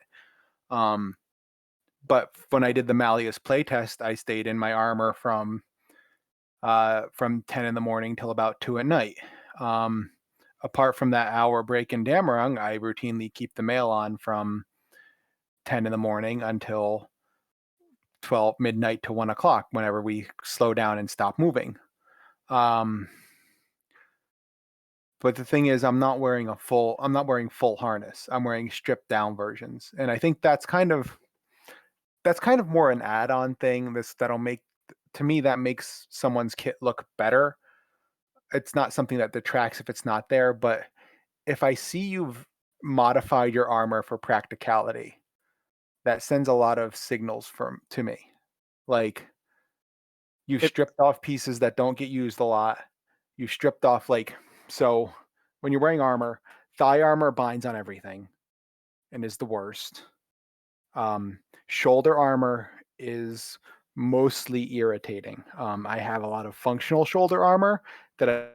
But when I did the Malleus playtest, I stayed in my armor from from 10 in the morning till about 2 at night. Apart from that hour break in Damarung, I routinely keep the mail on from 10 in the morning until 12 midnight to 1 o'clock whenever we slow down and stop moving. But the thing is, I'm not wearing full harness. I'm wearing stripped down versions. And I think that's kind of more an add-on thing. That'll make, to me, that makes someone's kit look better. It's not something that detracts if it's not there, but if I see you've modified your armor for practicality, that sends a lot of signals to me. Like, you've stripped off pieces that don't get used a lot. You've stripped off, so when you're wearing armor, thigh armor binds on everything and is the worst. Shoulder armor is mostly irritating. I have a lot of functional shoulder armor that I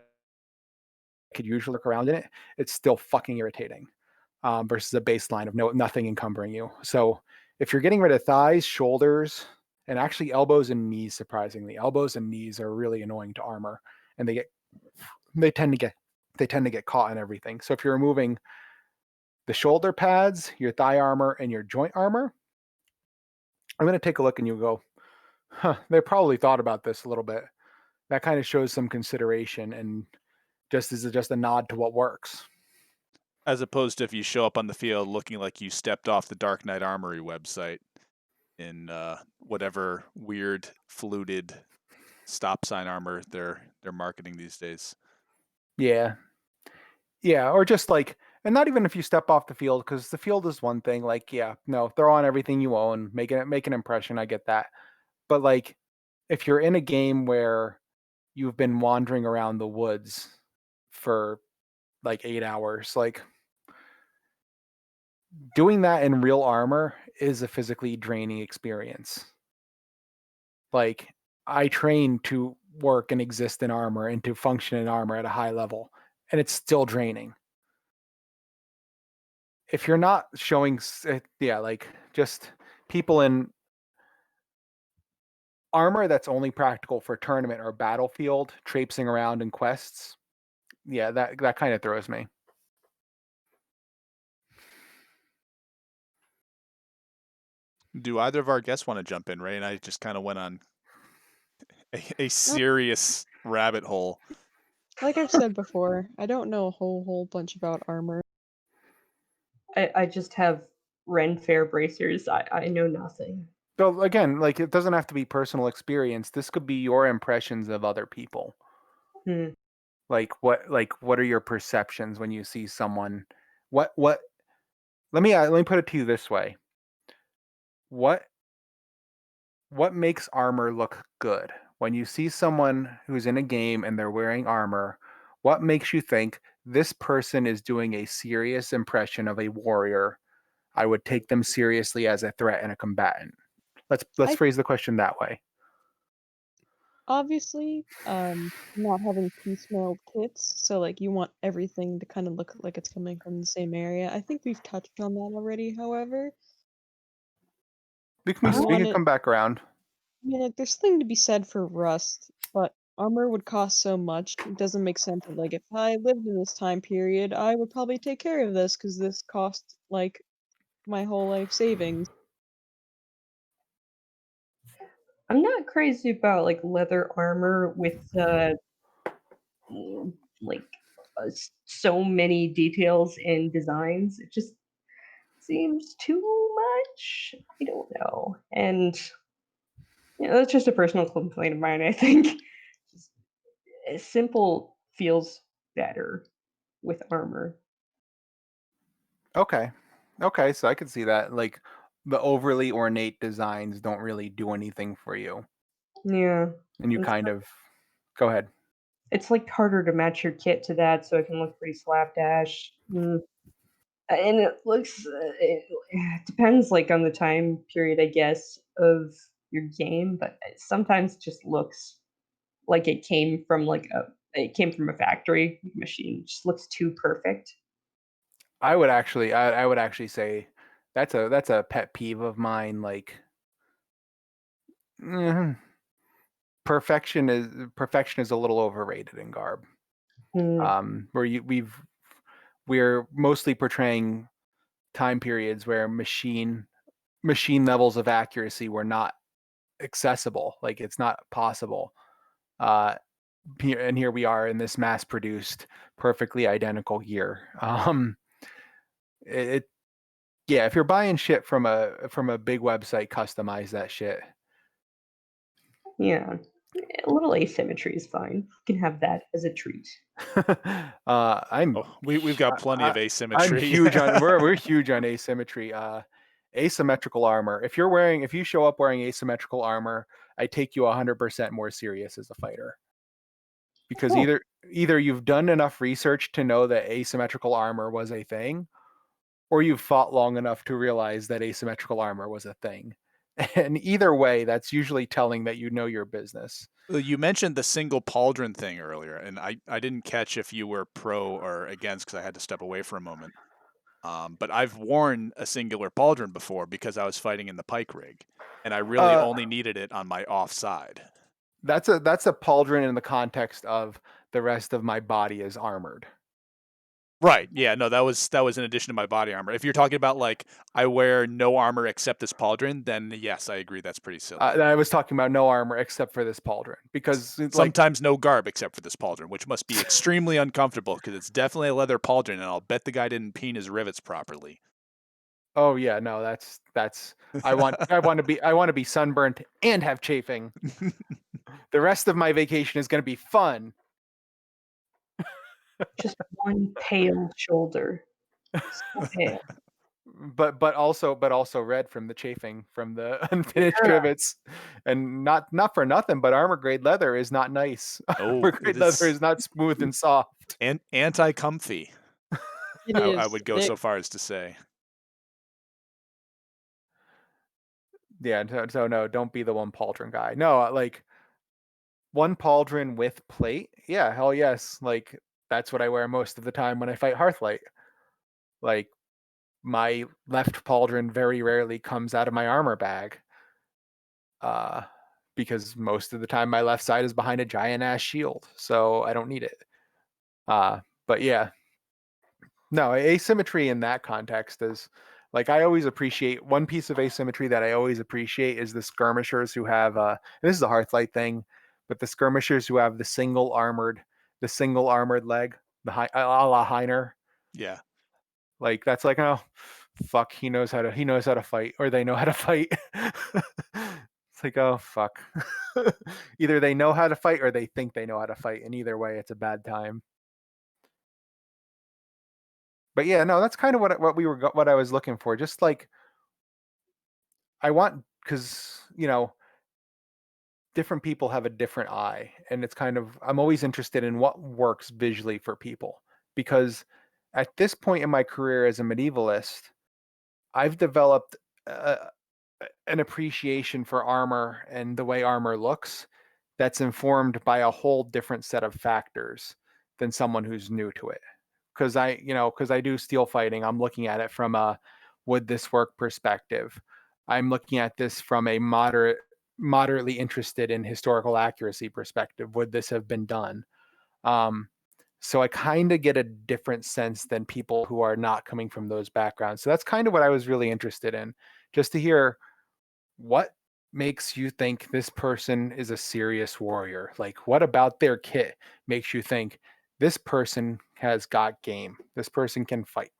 could usually look around in it. It's still fucking irritating, versus a baseline of nothing encumbering you. So if you're getting rid of thighs, shoulders, and actually elbows and knees, surprisingly, elbows and knees are really annoying to armor, and they tend to get caught in everything. So if you're removing the shoulder pads, your thigh armor, and your joint armor, I'm going to take a look and you go, huh, they probably thought about this a little bit. That kind of shows some consideration and just a nod to what works. As opposed to if you show up on the field looking like you stepped off the Dark Knight Armory website in whatever weird fluted stop sign armor they're marketing these days. Yeah, or just and not even if you step off the field, because the field is one thing. Throw on everything you own, make an impression. I get that, but if you're in a game where you've been wandering around the woods for 8 hours, doing that in real armor is a physically draining experience. I train to work and exist in armor and to function in armor at a high level, and it's still draining. If you're not showing, just people in armor that's only practical for tournament or battlefield, traipsing around in quests, that kind of throws me. Do either of our guests want to jump in? Ray and I just kind of went on a serious rabbit hole. Like I've said before, I don't know a whole bunch about armor. I just have Ren Fair bracers. I know nothing. So again, it doesn't have to be personal experience. This could be your impressions of other people. What are your perceptions when you see someone? What? Let me put it to you this way. What makes armor look good? When you see someone who's in a game and they're wearing armor, what makes you think this person is doing a serious impression of a warrior? I would take them seriously as a threat and a combatant. Let's phrase the question that way. Obviously, not having piecemeal kits, so you want everything to kind of look like it's coming from the same area. I think we've touched on that already, however. We can come back around. I mean, there's something to be said for rust, but armor would cost so much, it doesn't make sense that, if I lived in this time period, I would probably take care of this, because this costs, my whole life savings. I'm not crazy about leather armor with so many details and designs. It just seems too much. I don't know, and that's just a personal complaint of mine. I think simple feels better with armor. Okay, so I can see that. The overly ornate designs don't really do anything for you. Yeah, And you kind of go ahead. It's harder to match your kit to that, so it can look pretty slapdash. And it looks. It depends, on the time period, I guess, of your game, but it sometimes just looks like it came from a factory machine. It just looks too perfect. I would actually say that's a pet peeve of mine. Mhm. perfection is a little overrated in garb. We're mostly portraying time periods where machine levels of accuracy were not accessible, like it's not possible. Here we are in this mass-produced, perfectly identical gear. If you're buying shit from a big website, customize that shit. Yeah. A little asymmetry is fine. You can have that as a treat. We've got plenty of I'm asymmetry. huge on we're huge on asymmetry. Asymmetrical armor. If you show up wearing asymmetrical armor, I take you 100% more serious as a fighter. Because Cool. either you've done enough research to know that asymmetrical armor was a thing, or you've fought long enough to realize that asymmetrical armor was a thing. And either way, that's usually telling that you know your business. You mentioned the single pauldron thing earlier, and I didn't catch if you were pro or against because I had to step away for a moment. But I've worn a singular pauldron before because I was fighting in the pike rig, and I really only needed it on my offside. That's a pauldron in the context of the rest of my body is armored. Right. Yeah. No, that was in addition to my body armor. If you're talking about like I wear no armor except this pauldron, then yes, I agree. That's pretty silly. I was talking about no armor except for this pauldron because sometimes no garb except for this pauldron, which must be extremely uncomfortable because it's definitely a leather pauldron, and I'll bet the guy didn't peen his rivets properly. Oh yeah, no, that's I want to be sunburnt and have chafing. The rest of my vacation is going to be fun. Just one pale shoulder. So pale. But also red from the chafing from the unfinished rivets, and not for nothing, but armor grade leather is not nice. Armor grade leather is not smooth and soft and anti-comfy. I would go thick. so far as to say. Yeah, so no, don't be the one pauldron guy. No, like one pauldron with plate. Yeah, hell yes. Like that's what I wear most of the time when I fight Hearthlight. Like my left pauldron very rarely comes out of my armor bag. Because most of the time my left side is behind a giant ass shield, so I don't need it. But yeah. No, asymmetry in that context is like I always appreciate one piece of asymmetry that I always appreciate is the skirmishers who have this is a Hearthlight thing, but the skirmishers who have the single armored leg, the a la Heiner. Yeah. Like that's like, oh fuck, he knows how to fight, or they know how to fight. It's like, oh fuck. Either they know how to fight or they think they know how to fight, and either way it's a bad time. But yeah, no, that's kind of what I was looking for. Just like I want, because different people have a different eye, and it's kind of I'm always interested in what works visually for people, because at this point in my career as a medievalist, I've developed an appreciation for armor and the way armor looks that's informed by a whole different set of factors than someone who's new to it. Because I do steel fighting, I'm looking at it from a would this work perspective. I'm looking at this from a moderately interested in historical accuracy perspective. Would this have been done? So I kind of get a different sense than people who are not coming from those backgrounds. So that's kind of what I was really interested in, just to hear what makes you think this person is a serious warrior. Like, what about their kit makes you think this person has got game? This person can fight.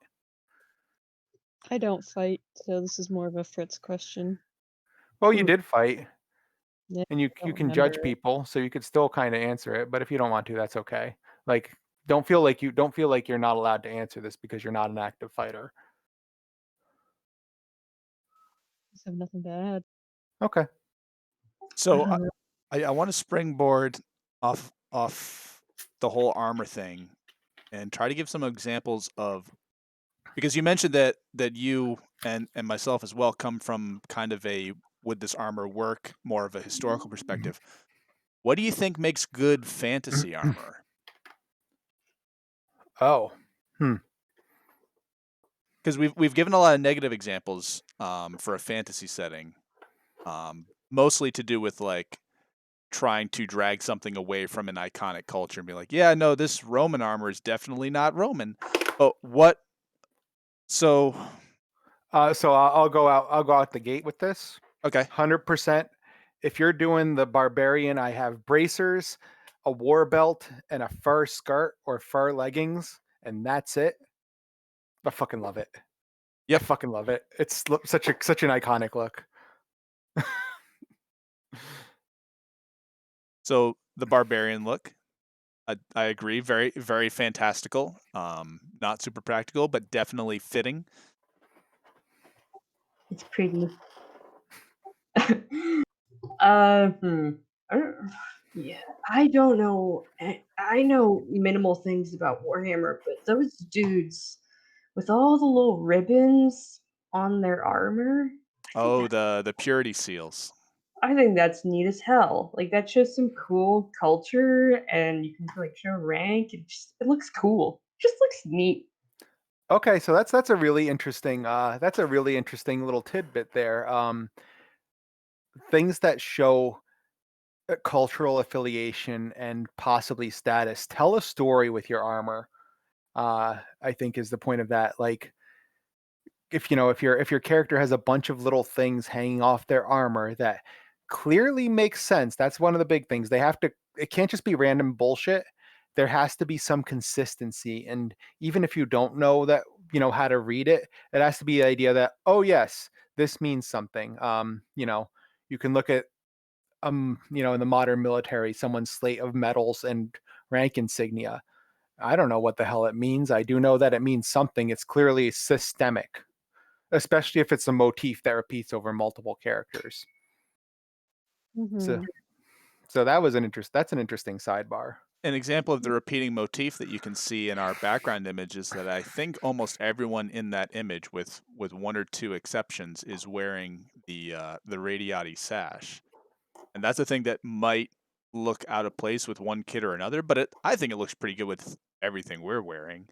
I don't fight, so this is more of a Fritz question. Well, you did fight. Yeah, and you can judge people, so you could still kind of answer it. But if you don't want to, that's okay. Like, don't feel like you're not allowed to answer this because you're not an active fighter. I just have nothing to add. Okay. So I want to springboard off the whole armor thing and try to give some examples of, because you mentioned that you and myself as well come from kind of a would this armor work, more of a historical perspective. What do you think makes good fantasy armor? Oh. Because we've given a lot of negative examples for a fantasy setting, mostly to do with like trying to drag something away from an iconic culture and be like, yeah, no, this Roman armor is definitely not Roman. But what? So, So I'll go out. I'll go out the gate with this. okay. 100%. If you're doing the barbarian, I have bracers, a war belt, and a fur skirt or fur leggings, and that's it. I fucking love it. I Yep. fucking love it. It's such an iconic look. So the barbarian look, I agree. Very, very fantastical. Not super practical, but definitely fitting. It's pretty. Hmm. I don't, yeah, I don't know. I know minimal things about Warhammer, but those dudes with all the little ribbons on their armor, Oh, the purity seals. I think that's neat as hell. Like that's just some cool culture, and you can like show rank. It looks cool. Just looks neat. Okay, so that's a really interesting little tidbit there. Things that show cultural affiliation and possibly status. Tell a story with your armor. I think is the point of that. Like if your character has a bunch of little things hanging off their armor that clearly makes sense. That's one of the big things. It can't just be random bullshit. There has to be some consistency. And even if you don't know that, how to read it, it has to be the idea that, oh yes, this means something. You can look at in the modern military, someone's slate of medals and rank insignia. I don't know what the hell it means. I do know that it means something. It's clearly systemic, especially if it's a motif that repeats over multiple characters. So, Hmm. so that's an interesting sidebar. An example of the repeating motif that you can see in our background image is that I think almost everyone in that image, with one or two exceptions, is wearing the Radiati sash, and that's a thing that might look out of place with one kit or another, but I think it looks pretty good with everything we're wearing.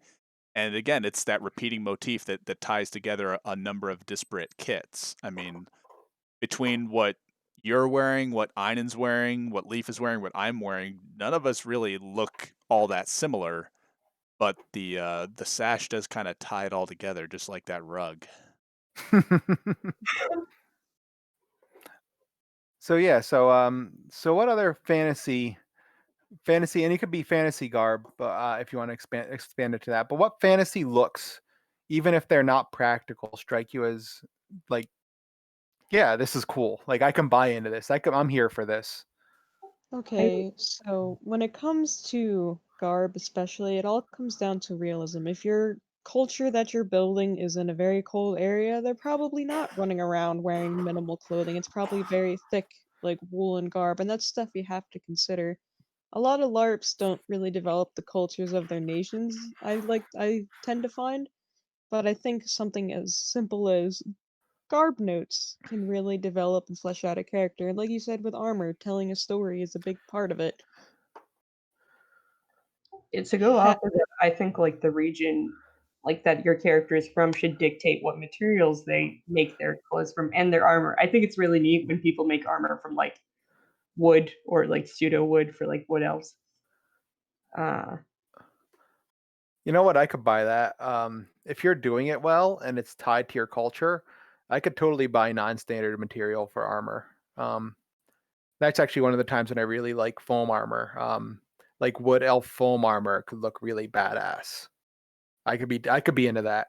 And again, it's that repeating motif that ties together a number of disparate kits. I mean, between what you're wearing, what Einen's wearing, what Leaf is wearing, what I'm wearing, none of us really look all that similar. But the sash does kind of tie it all together, just like that rug. So what other fantasy, and it could be fantasy garb, if you want to expand it to that. But what fantasy looks, even if they're not practical, strike you as like, yeah, this is cool. Like I can buy into this. I'm here for this. Okay, so when it comes to garb, especially, it all comes down to realism. If your culture that you're building is in a very cold area, they're probably not running around wearing minimal clothing. It's probably very thick, like woolen garb, and that's stuff you have to consider. A lot of LARPs don't really develop the cultures of their nations, I tend to find, but I think something as simple as garb notes can really develop and flesh out a character. And like you said with armor, telling a story is a big part of it. To go off Ha- of it, I think like the region like that your character is from should dictate what materials they make their clothes from and their armor. I think it's really neat when people make armor from like wood or like pseudo wood for like wood elves. Uh, You know what? I could buy that. If you're doing it well and it's tied to your culture, I could totally buy non-standard material for armor. That's actually one of the times when I really like foam armor. Like wood elf foam armor could look really badass. I could be into that.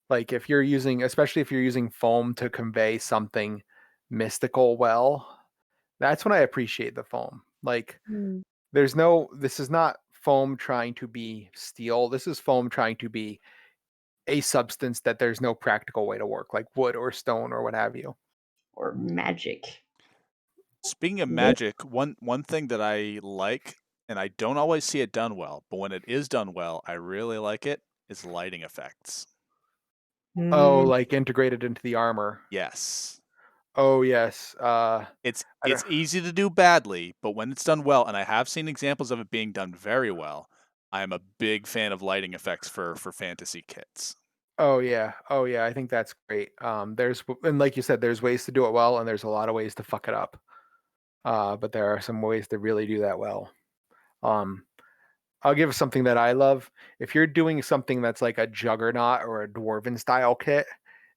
Like if you're using, especially if you're using foam to convey something mystical well, that's when I appreciate the foam. Like Hmm. this is not foam trying to be steel. This is foam trying to be a substance that there's no practical way to work, like wood or stone or what have you. or magic. Speaking of Yeah. magic, one thing that I like, and I don't always see it done well, but when it is done well, I really like it, is lighting effects. Oh, Mm, like integrated into the armor. Yes. Oh yes. I don't, It's easy to do badly, but when it's done well, and I have seen examples of it being done very well, I am a big fan of lighting effects for fantasy kits. oh yeah. Oh yeah. I think that's great. And like you said, there's ways to do it well, and there's a lot of ways to fuck it up. but there are some ways to really do that well. Um, I'll give something that I love. If you're doing something that's like a juggernaut or a dwarven style kit,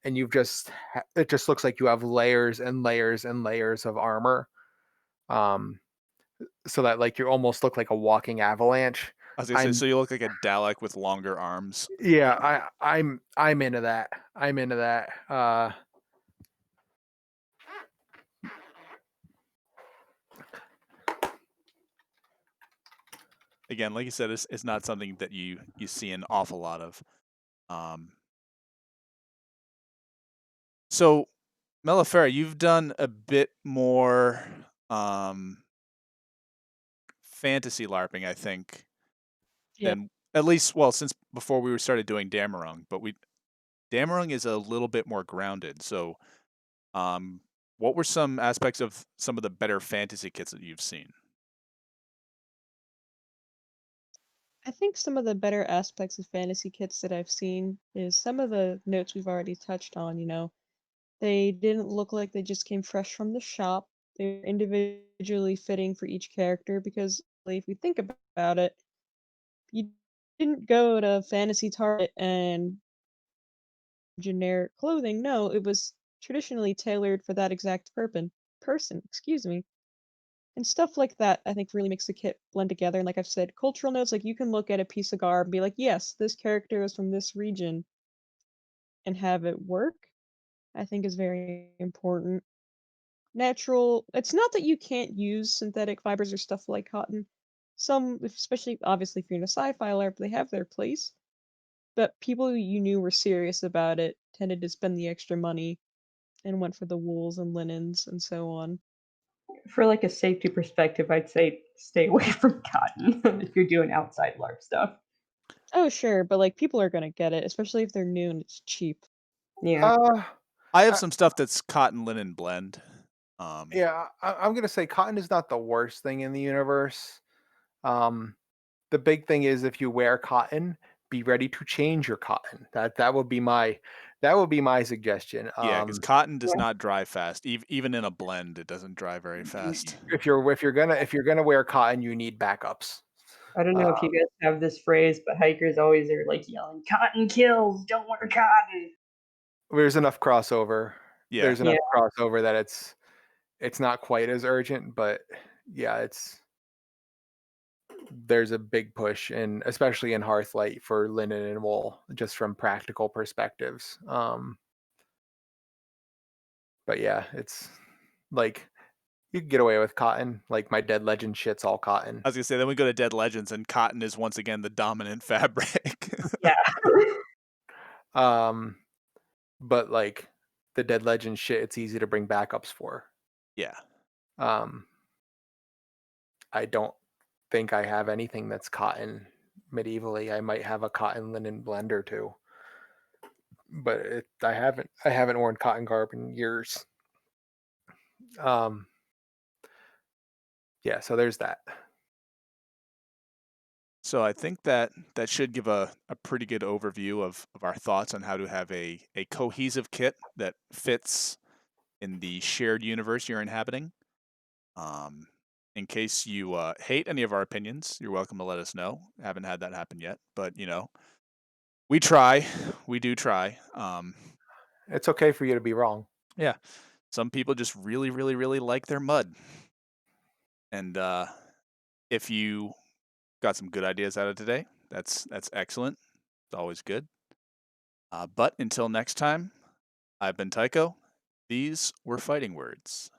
and it just looks like you have layers and layers and layers of armor, um, so that like you almost look like a walking avalanche. I was gonna say, I'm so you look like a Dalek with longer arms. Yeah, I'm into that. I'm into that. Again, like you said, it's not something that you see an awful lot of. So, Mellifera, you've done a bit more fantasy LARPing, I think, Yep. than at least since before we started doing Damarung. But Damarung is a little bit more grounded. So, what were some aspects of some of the better fantasy kits that you've seen? I think some of the better aspects of fantasy kits that I've seen is some of the notes we've already touched on, They didn't look like they just came fresh from the shop. They're individually fitting for each character because if we think about it, you didn't go to Fantasy Target and generic clothing. No, it was traditionally tailored for that exact person, excuse me. And stuff like that, I think, really makes the kit blend together. And like I've said, cultural notes, like you can look at a piece of garb and be like, yes, this character is from this region and have it work, I think is very important. Natural, it's not that you can't use synthetic fibers or stuff like cotton. Some, especially obviously if you're in a sci-fi LARP, they have their place. But people you knew were serious about it tended to spend the extra money and went for the wools and linens and so on. For like a safety perspective, I'd say stay away from cotton if you're doing outside LARP stuff. Oh, sure, but like people are gonna get it, especially if they're new and it's cheap. Yeah. uh, I have I, some stuff that's cotton linen blend. yeah, I'm gonna say cotton is not the worst thing in the universe. Um, the big thing is if you wear cotton, be ready to change your cotton. That would be my suggestion. Yeah, because cotton does Yeah. not dry fast. Even in a blend, it doesn't dry very fast. If you're gonna wear cotton, you need backups. I don't Uh, know if you guys have this phrase, but hikers always are like yelling, "Cotton kills, don't wear cotton." there's enough crossover. Yeah. There's Yeah. enough crossover that it's not quite as urgent, but yeah, there's a big push, and especially in Hearthlight for linen and wool, just from practical perspectives. But yeah, it's like you can get away with cotton. Like my Dead Legend shit's all cotton. I was gonna say, then we go to Dead Legends, and cotton is once again the dominant fabric. Yeah. Um, but like the Dead Legend shit, it's easy to bring backups for. Yeah. Um, I don't think I have anything that's cotton medievally. I might have a cotton linen blend or two, but I haven't worn cotton garb in years. Um, yeah, so there's that. So I think that should give a pretty good overview of our thoughts on how to have a cohesive kit that fits in the shared universe you're inhabiting. In case you hate any of our opinions, you're welcome to let us know. I haven't had that happen yet, but we try. We do try. It's okay for you to be wrong. Yeah. Some people just really, really, really like their mud. And if you got some good ideas out of today, that's excellent. It's always good. But until next time, I've been Tycho. These were fighting words.